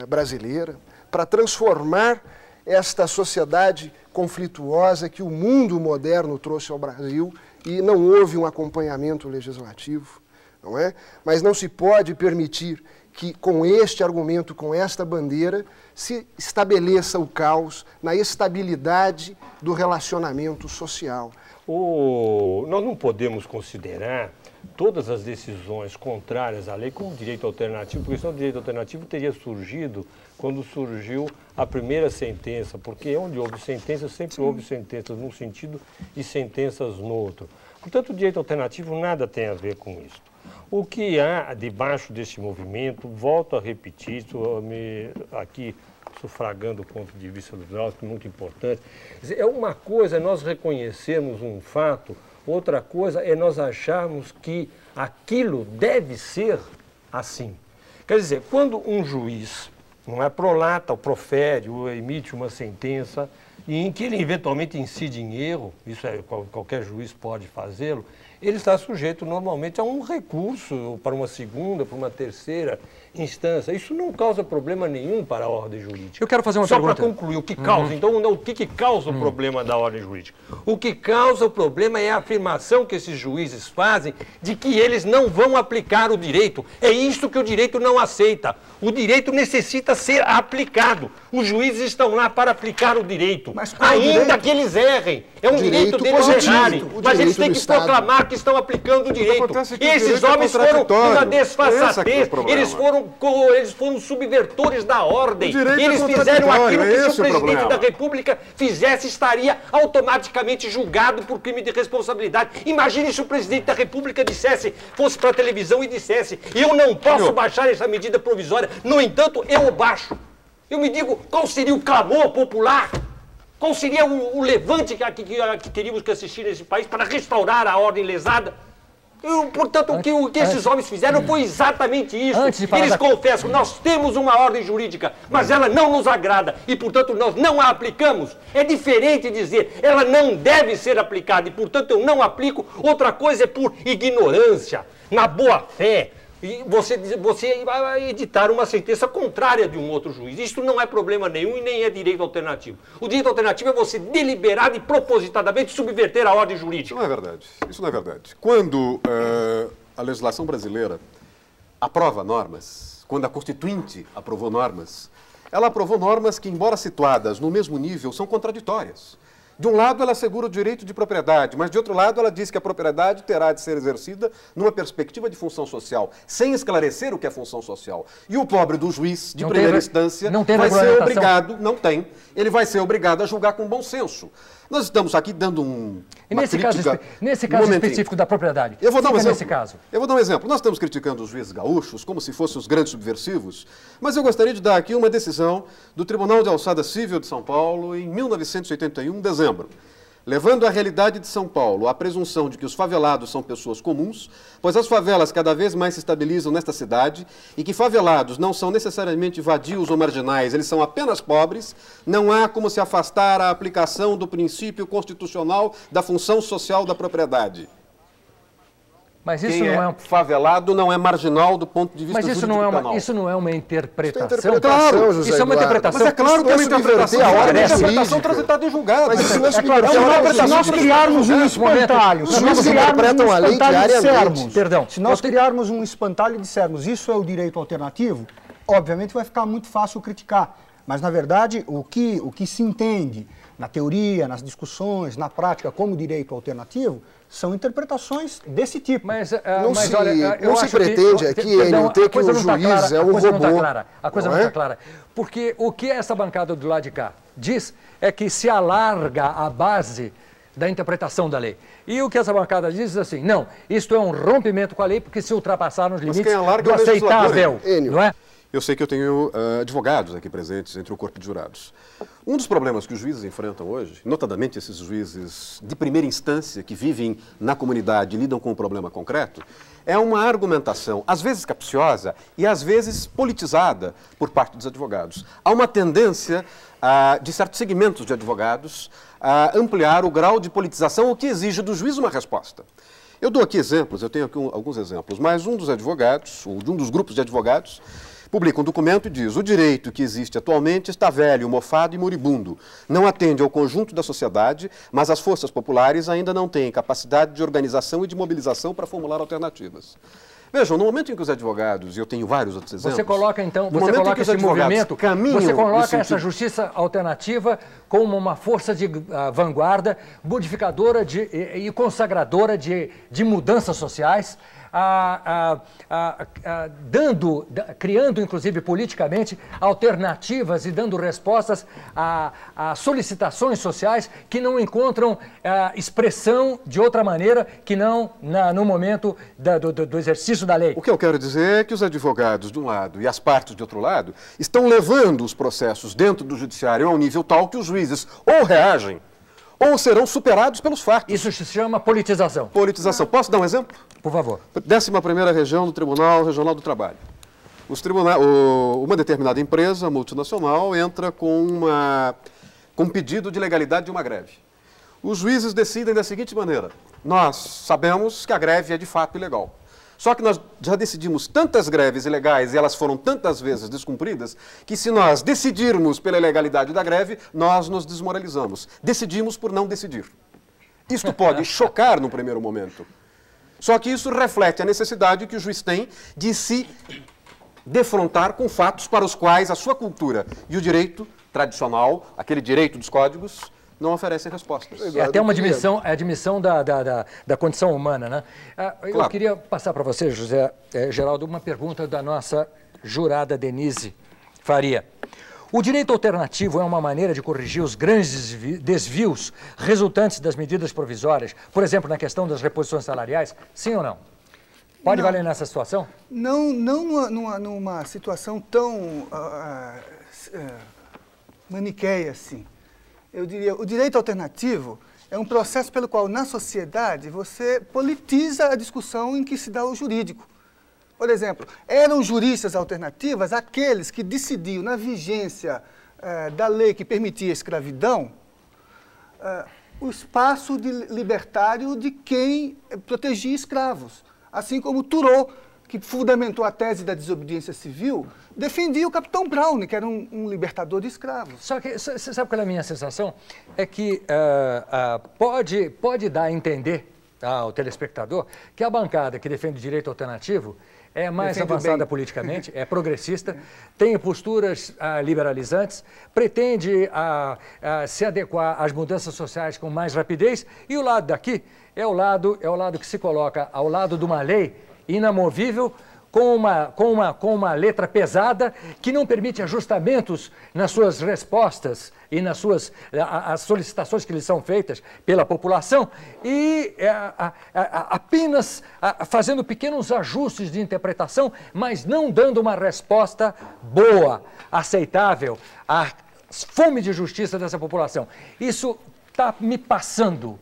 brasileira, para transformar esta sociedade conflituosa que o mundo moderno trouxe ao Brasil e não houve um acompanhamento legislativo, não é? Mas não se pode permitir que com este argumento, com esta bandeira, se estabeleça o caos na estabilidade do relacionamento social. Nós não podemos considerar todas as decisões contrárias à lei como direito alternativo, porque senão o direito alternativo teria surgido quando surgiu a primeira sentença, porque onde houve sentença, sempre houve sentenças num sentido e sentenças no outro. Portanto, o direito alternativo nada tem a ver com isso. O que há debaixo desse movimento, volto a repetir, estou aqui sufragando o ponto de vista do Drauzio, que é muito importante. É uma coisa nós reconhecermos um fato, outra coisa é nós acharmos que aquilo deve ser assim. Quer dizer, quando um juiz, não é, prolata, ou profere, ou emite uma sentença, e em que ele eventualmente incide em erro, isso qualquer juiz pode fazê-lo, ele está sujeito normalmente a um recurso para uma segunda, para uma terceira instância. Isso não causa problema nenhum para a ordem jurídica. Eu quero fazer uma pergunta. Só para concluir, o que causa, então, o que causa o problema da ordem jurídica? O que causa o problema é a afirmação que esses juízes fazem de que eles não vão aplicar o direito. É isso que o direito não aceita. O direito necessita ser aplicado. Os juízes estão lá para aplicar o direito. Mas ainda que eles errem. É um direito deles errarem. Mas eles têm que proclamar que estão aplicando o direito. E esses homens foram uma desfaçatez. Eles foram subvertores da ordem. Eles fizeram aquilo que se o presidente da República fizesse, estaria automaticamente julgado por crime de responsabilidade. Imagine se o presidente da República fosse para a televisão e dissesse: eu não posso baixar essa medida provisória, no entanto, eu baixo. Eu me digo, qual seria o clamor popular? Qual seria o levante que teríamos que assistir nesse país para restaurar a ordem lesada? Portanto, o que esses homens fizeram foi exatamente isso. Eles confessam, nós temos uma ordem jurídica, mas ela não nos agrada e, portanto, nós não a aplicamos. É diferente dizer, ela não deve ser aplicada e, portanto, eu não aplico. Outra coisa é por ignorância, na boa-fé. E você vai editar uma sentença contrária de um outro juiz. Isto não é problema nenhum e nem é direito alternativo. O direito alternativo é você deliberado e propositadamente subverter a ordem jurídica. Isso não é verdade. Isso não é verdade. Quando a legislação brasileira aprova normas, quando a Constituinte aprovou normas, ela aprovou normas que, embora situadas no mesmo nível, são contraditórias. De um lado, ela assegura o direito de propriedade, mas de outro lado, ela diz que a propriedade terá de ser exercida numa perspectiva de função social, sem esclarecer o que é função social. E o pobre do juiz, de primeira instância, vai ser obrigado, ele vai ser obrigado a julgar com bom senso. Nós estamos aqui dando nesse caso específico da propriedade, eu vou dar um exemplo. Nesse caso. Eu vou dar um exemplo. Nós estamos criticando os juízes gaúchos como se fossem os grandes subversivos, mas eu gostaria de dar aqui uma decisão do Tribunal de Alçada Civil de São Paulo em 1981, dezembro. Levando à realidade de São Paulo a presunção de que os favelados são pessoas comuns, pois as favelas cada vez mais se estabilizam nesta cidade e que favelados não são necessariamente vadios ou marginais, eles são apenas pobres, não há como se afastar a aplicação do princípio constitucional da função social da propriedade. Mas isso Quem não é favelado não é marginal do ponto de vista jurídico penal. Isso não é uma interpretação? Claro, José Isso é uma interpretação. Mas é claro que é uma interpretação. A ordem de interpretação transitada em julgado. Mas isso não é Se nós criarmos um espantalho, se nós criarmos um espantalho e dissermos isso é o direito alternativo, obviamente vai ficar muito fácil criticar. Mas, na verdade, o que se entende na teoria, nas discussões, na prática, como direito alternativo, são interpretações desse tipo. Não se pretende aqui, NT, que o juiz é um robô. A coisa não está clara. Porque o que essa bancada do lado de cá diz é que se alarga a base da interpretação da lei. E o que essa bancada diz é assim, não, isto é um rompimento com a lei porque se ultrapassaram os limites do aceitável, não é? Eu sei que eu tenho advogados aqui presentes entre o corpo de jurados. Um dos problemas que os juízes enfrentam hoje, notadamente esses juízes de primeira instância que vivem na comunidade e lidam com um problema concreto, é uma argumentação, às vezes capciosa e às vezes politizada por parte dos advogados. Há uma tendência de certos segmentos de advogados a ampliar o grau de politização, o que exige do juiz uma resposta. Eu dou aqui exemplos, eu tenho aqui alguns exemplos, mas um dos advogados, ou de um dos grupos de advogados, publica um documento e diz: o direito que existe atualmente está velho, mofado e moribundo. Não atende ao conjunto da sociedade, mas as forças populares ainda não têm capacidade de organização e de mobilização para formular alternativas. Vejam, no momento em que os advogados, e eu tenho vários outros exemplos... Você coloca, então, esse movimento, você coloca essa justiça alternativa como uma força de vanguarda, modificadora e consagradora de mudanças sociais, criando, inclusive, politicamente, alternativas e dando respostas a solicitações sociais que não encontram expressão de outra maneira que não no momento do exercício da lei. O que eu quero dizer é que os advogados, de um lado, e as partes, de outro lado, estão levando os processos dentro do judiciário a um nível tal que os juízes ou reagem ou serão superados pelos fatos. Isso se chama politização. Politização. Posso dar um exemplo? Por favor. 11ª região do Tribunal Regional do Trabalho. Uma determinada empresa multinacional entra com um pedido de legalidade de uma greve. Os juízes decidem da seguinte maneira: nós sabemos que a greve é de fato ilegal. Só que nós já decidimos tantas greves ilegais e elas foram tantas vezes descumpridas que se nós decidirmos pela ilegalidade da greve, nós nos desmoralizamos. Decidimos por não decidir. Isto pode chocar no primeiro momento. Só que isso reflete a necessidade que o juiz tem de se defrontar com fatos para os quais a sua cultura e o direito tradicional, aquele direito dos códigos, não oferecem respostas. É até uma admissão da condição humana, né? Claro. Eu queria passar para você, José Geraldo, uma pergunta da nossa jurada Denise Faria. O direito alternativo é uma maneira de corrigir os grandes desvios resultantes das medidas provisórias, por exemplo, na questão das reposições salariais, sim ou não? Pode valer nessa situação? Não numa situação tão maniqueia assim. Eu diria, o direito alternativo é um processo pelo qual, na sociedade, você politiza a discussão em que se dá o jurídico. Por exemplo, eram juristas alternativas aqueles que decidiam, na vigência da lei que permitia a escravidão, o espaço libertário de quem protegia escravos. Assim como Thoreau, que fundamentou a tese da desobediência civil, defendia o capitão Brown, que era um libertador de escravos. Só que, você sabe qual é a minha sensação? É que pode dar a entender ao telespectador que a bancada que defende o direito alternativo é mais avançada politicamente, é progressista, tem posturas liberalizantes, pretende se adequar às mudanças sociais com mais rapidez, e o lado daqui é o lado que se coloca ao lado de uma lei inamovível, com uma letra pesada, que não permite ajustamentos nas suas respostas e nas suas as solicitações que lhes são feitas pela população, e apenas fazendo pequenos ajustes de interpretação, mas não dando uma resposta boa, aceitável à fome de justiça dessa população. Isso está me passando.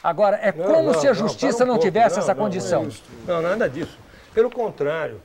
Agora, como se a justiça não tivesse essa condição. Não, nada disso. Pelo contrário,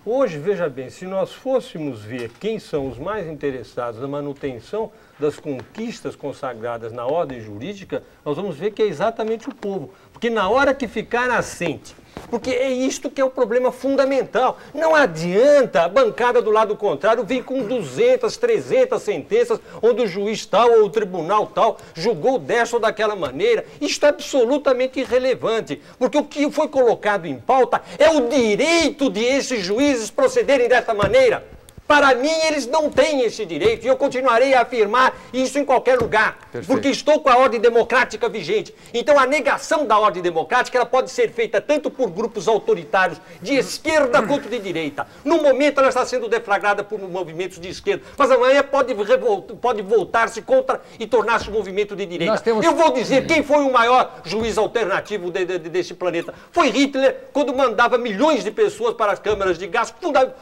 hoje, veja bem, se nós fôssemos ver quem são os mais interessados na manutenção das conquistas consagradas na ordem jurídica, nós vamos ver que é exatamente o povo. Porque na hora que ficar assente, porque é isto que é o problema fundamental. Não adianta a bancada do lado contrário vir com 200, 300 sentenças onde o juiz tal ou o tribunal tal julgou dessa ou daquela maneira. Isto é absolutamente irrelevante, porque o que foi colocado em pauta é o direito de esses juízes procederem dessa maneira. Para mim, eles não têm esse direito, e eu continuarei a afirmar isso em qualquer lugar, porque estou com a ordem democrática vigente. Então, a negação da ordem democrática ela pode ser feita tanto por grupos autoritários de esquerda quanto de direita. No momento, ela está sendo deflagrada por movimentos de esquerda, mas amanhã pode voltar-se contra e tornar-se um movimento de direita. Eu vou dizer quem foi o maior juiz alternativo desse planeta. Foi Hitler, quando mandava milhões de pessoas para as câmaras de gás,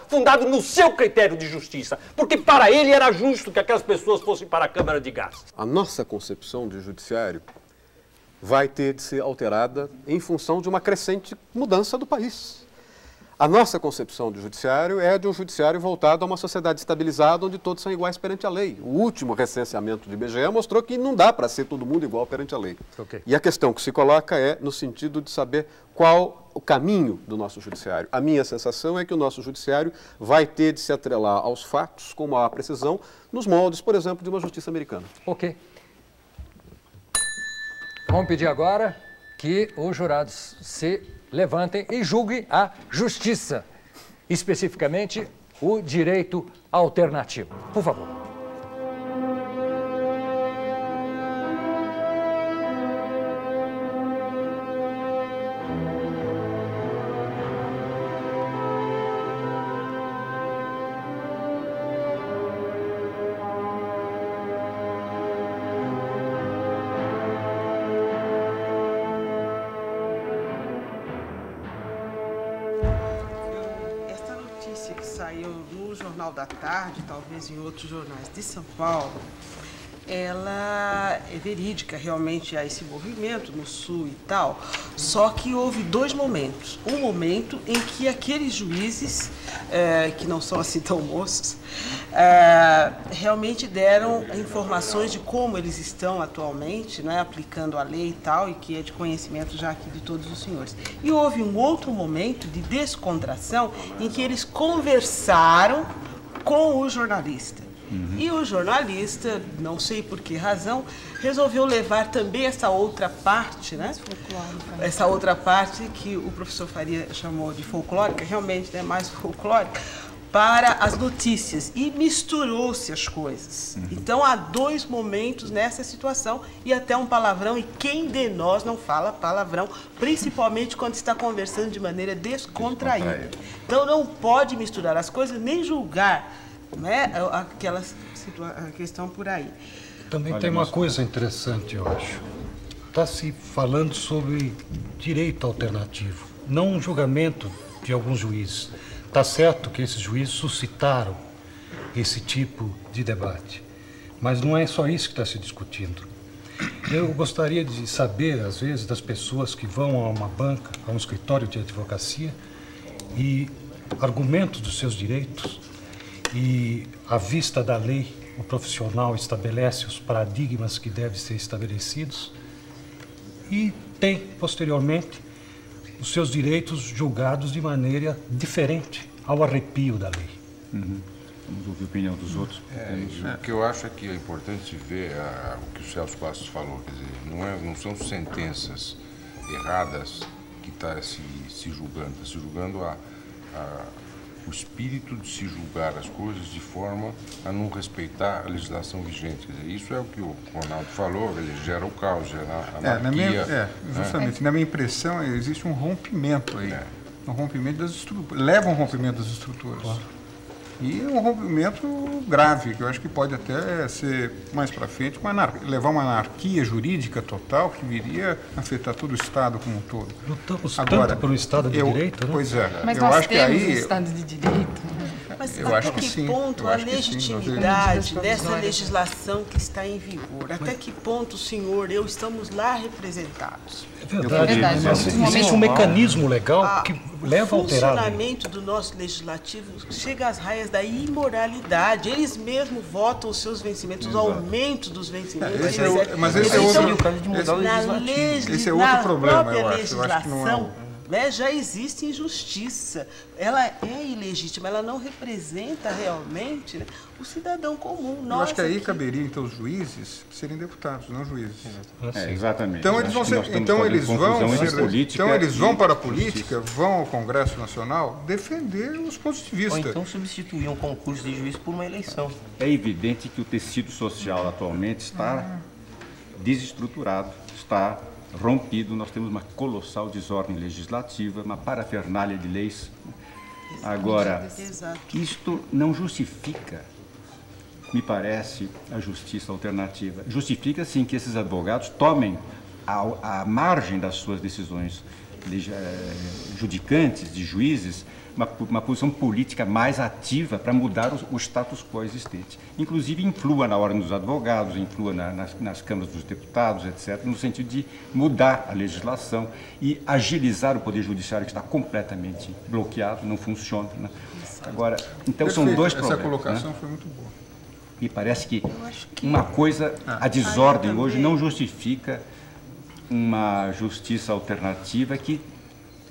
fundado no seu critério de justiça, porque para ele era justo que aquelas pessoas fossem para a Câmara de Gás. A nossa concepção de judiciário vai ter de ser alterada em função de uma crescente mudança do país. A nossa concepção de judiciário é de um judiciário voltado a uma sociedade estabilizada onde todos são iguais perante a lei. O último recenseamento do IBGE mostrou que não dá para ser todo mundo igual perante a lei. E a questão que se coloca é no sentido de saber qual o caminho do nosso judiciário. A minha sensação é que o nosso judiciário vai ter de se atrelar aos fatos com maior precisão, nos moldes, por exemplo, de uma justiça americana. Ok. Vamos pedir agora que os jurados se levantem e julguem a justiça, especificamente o direito alternativo. Por favor. Da Tarde, talvez em outros jornais de São Paulo, ela é verídica, realmente há esse movimento no Sul e tal, só que houve dois momentos. Um momento em que aqueles juízes, que não são assim tão moços, realmente deram informações de como eles estão atualmente, né, aplicando a lei e tal, e que é de conhecimento já aqui de todos os senhores. E houve um outro momento de descontração em que eles conversaram com o jornalista. E o jornalista, não sei por que razão, resolveu levar também essa outra parte, né? Essa outra parte que o professor Faria chamou de folclórica, realmente, né, mais folclórica, para as notícias. E misturou-se as coisas. Então, há dois momentos nessa situação e até um palavrão. E quem de nós não fala palavrão, principalmente quando está conversando de maneira descontraída. Então, não pode misturar as coisas, nem julgar, né, aquela questão por aí. Também tem uma coisa interessante, eu acho. Está se falando sobre direito alternativo, não um julgamento de alguns juízes. Está certo que esses juízes suscitaram esse tipo de debate, mas não é só isso que está se discutindo. Eu gostaria de saber, às vezes, das pessoas que vão a uma banca, a um escritório de advocacia e argumentos dos seus direitos e, à vista da lei, o profissional estabelece os paradigmas que devem ser estabelecidos e tem, posteriormente, os seus direitos julgados de maneira diferente, ao arrepio da lei. Vamos ouvir a opinião dos outros. O que eu acho é que é importante ver o que o Celso Bastos falou, quer dizer, não são sentenças erradas que está se julgando, está se julgando o espírito de se julgar as coisas de forma a não respeitar a legislação vigente. Quer dizer, isso é o que o Ronaldo falou, ele gera o caos, gera a anarquia. Justamente, na minha impressão, existe um rompimento aí. Um rompimento das estruturas, leva a um rompimento das estruturas. Claro. E um rompimento grave, que eu acho que pode até ser, mais para frente, levar uma anarquia jurídica total que viria a afetar todo o Estado como um todo. Lutamos tanto pelo Estado de Direito, né? Pois é. Mas eu nós acho temos que aí, um Estado de Direito. Mas eu acho até que que sim. ponto Eu a acho que sim. legitimidade dessa legislação que está em vigor? Até que ponto, senhor, estamos lá representados? É verdade, mas existe um mecanismo legal que leva a alterar. O funcionamento do nosso legislativo chega às raias da imoralidade. Eles mesmos votam os seus vencimentos, o aumento dos vencimentos. Mas esse é outro problema, eu acho. Eu acho que não é já existe injustiça, ela é ilegítima, ela não representa realmente, né, o cidadão comum. Eu acho que aí caberia, então, os juízes serem deputados, não juízes. Exatamente. Então eles vão para a política, vão ao Congresso Nacional defender os pontos de vista. Ou então substituir um concurso de juiz por uma eleição. É evidente que o tecido social atualmente está desestruturado, está rompido, nós temos uma colossal desordem legislativa, uma parafernália de leis. Agora, isto não justifica, me parece, a justiça alternativa. Justifica, sim, que esses advogados tomem, à margem das suas decisões judicantes, de juízes, uma posição política mais ativa para mudar o status quo existente. Inclusive, influa na ordem dos advogados, influa nas câmaras dos deputados, etc., no sentido de mudar a legislação e agilizar o Poder Judiciário, que está completamente bloqueado, não funciona. Né? Agora, então, são dois problemas. Essa colocação foi muito boa. Me parece que uma coisa, a desordem hoje não justifica uma justiça alternativa que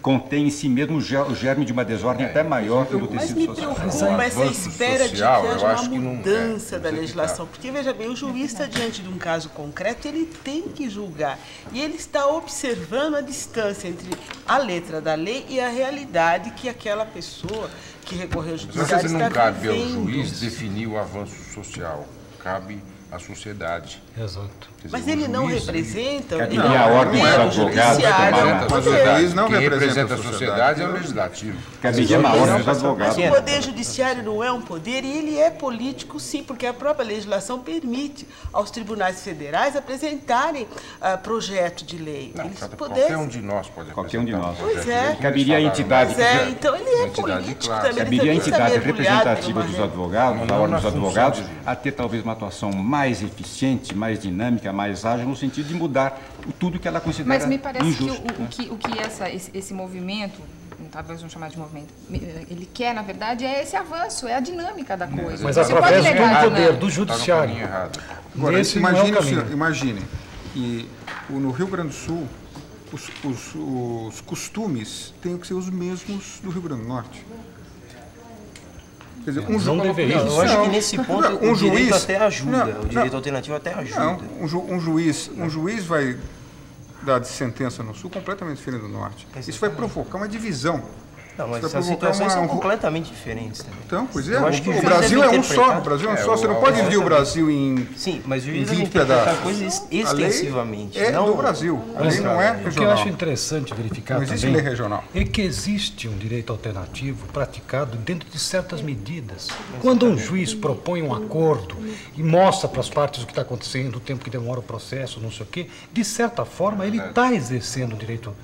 contém em si mesmo o germe de uma desordem até maior que o do tecido social. Mas me preocupa essa espera de que haja uma mudança da legislação. Porque, veja bem, o juiz está diante de um caso concreto, ele tem que julgar. E ele está observando a distância entre a letra da lei e a realidade que aquela pessoa que recorreu ao judiciário está vivendo. Não cabe ao juiz definir o avanço social, cabe à sociedade. Exato. Dizer, mas ele não representa... Caberia a ordem dos advogados. Mas não representa a sociedade é o legislativo. Caberia a ordem dos advogados. O poder judiciário não é um poder e ele é político, sim, porque a própria legislação permite aos tribunais federais apresentarem projeto de lei. Não, qualquer um de nós pode apresentar. Qualquer um de nós. Pois é. Caberia a entidade... então ele é político também. Caberia a entidade representativa dos advogados, da ordem dos advogados, a ter talvez uma atuação mais eficiente, mais dinâmica, mais ágil, no sentido de mudar tudo que ela considera injusto. Mas me parece que o que esse movimento, talvez vamos chamar de movimento, ele quer, na verdade, é esse avanço, é a dinâmica da coisa. Mas através do poder do judiciário. Agora, imagine, e no Rio Grande do Sul, os costumes têm que ser os mesmos do Rio Grande do Norte. Quer dizer, não deveria. Eu acho que nesse ponto o direito até ajuda, o direito alternativo até ajuda. Não, um juiz vai dar de sentença no Sul completamente diferente do Norte. Isso vai provocar uma divisão. Não, mas as situações são completamente diferentes também. Então, pois é, o Brasil é um só, você não pode dividir o Brasil em 20 pedaços. Sim, mas o juiz deve interpretar coisas extensivamente. A lei é do Brasil, a lei não é regional. O que eu acho interessante verificar não existe também lei regional. É que existe um direito alternativo praticado dentro de certas medidas. Quando um juiz propõe um acordo e mostra para as partes o que está acontecendo, o tempo que demora o processo, não sei o quê, de certa forma ele está exercendo o direito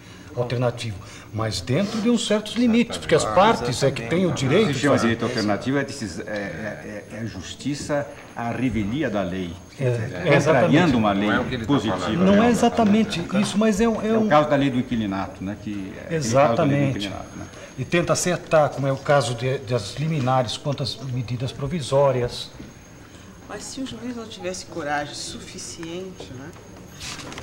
alternativo, mas dentro de uns certos limites, porque as partes é que têm o direito de fazer. Direito alternativo é justiça à revelia da lei, contrariando uma lei positiva. Não é exatamente isso, mas é o caso da lei do inquilinato, né? Exatamente. E tenta acertar, como é o caso das liminares quanto às medidas provisórias. Mas se o juiz não tivesse coragem suficiente, né?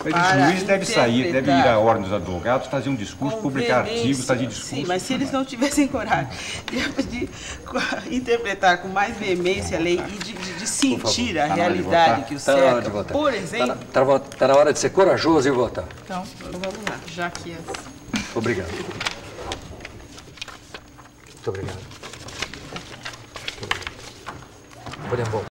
Mas o juiz deve sair, deve ir à ordem dos advogados, fazer um discurso, publicar artigos, fazer discurso. Sim, mas se eles não tivessem coragem de interpretar com mais veemência a lei e de sentir a realidade que o cerca, por exemplo... Está na hora de ser corajoso e votar. Então, vamos lá, já que Obrigado. Muito obrigado. Podemos voltar.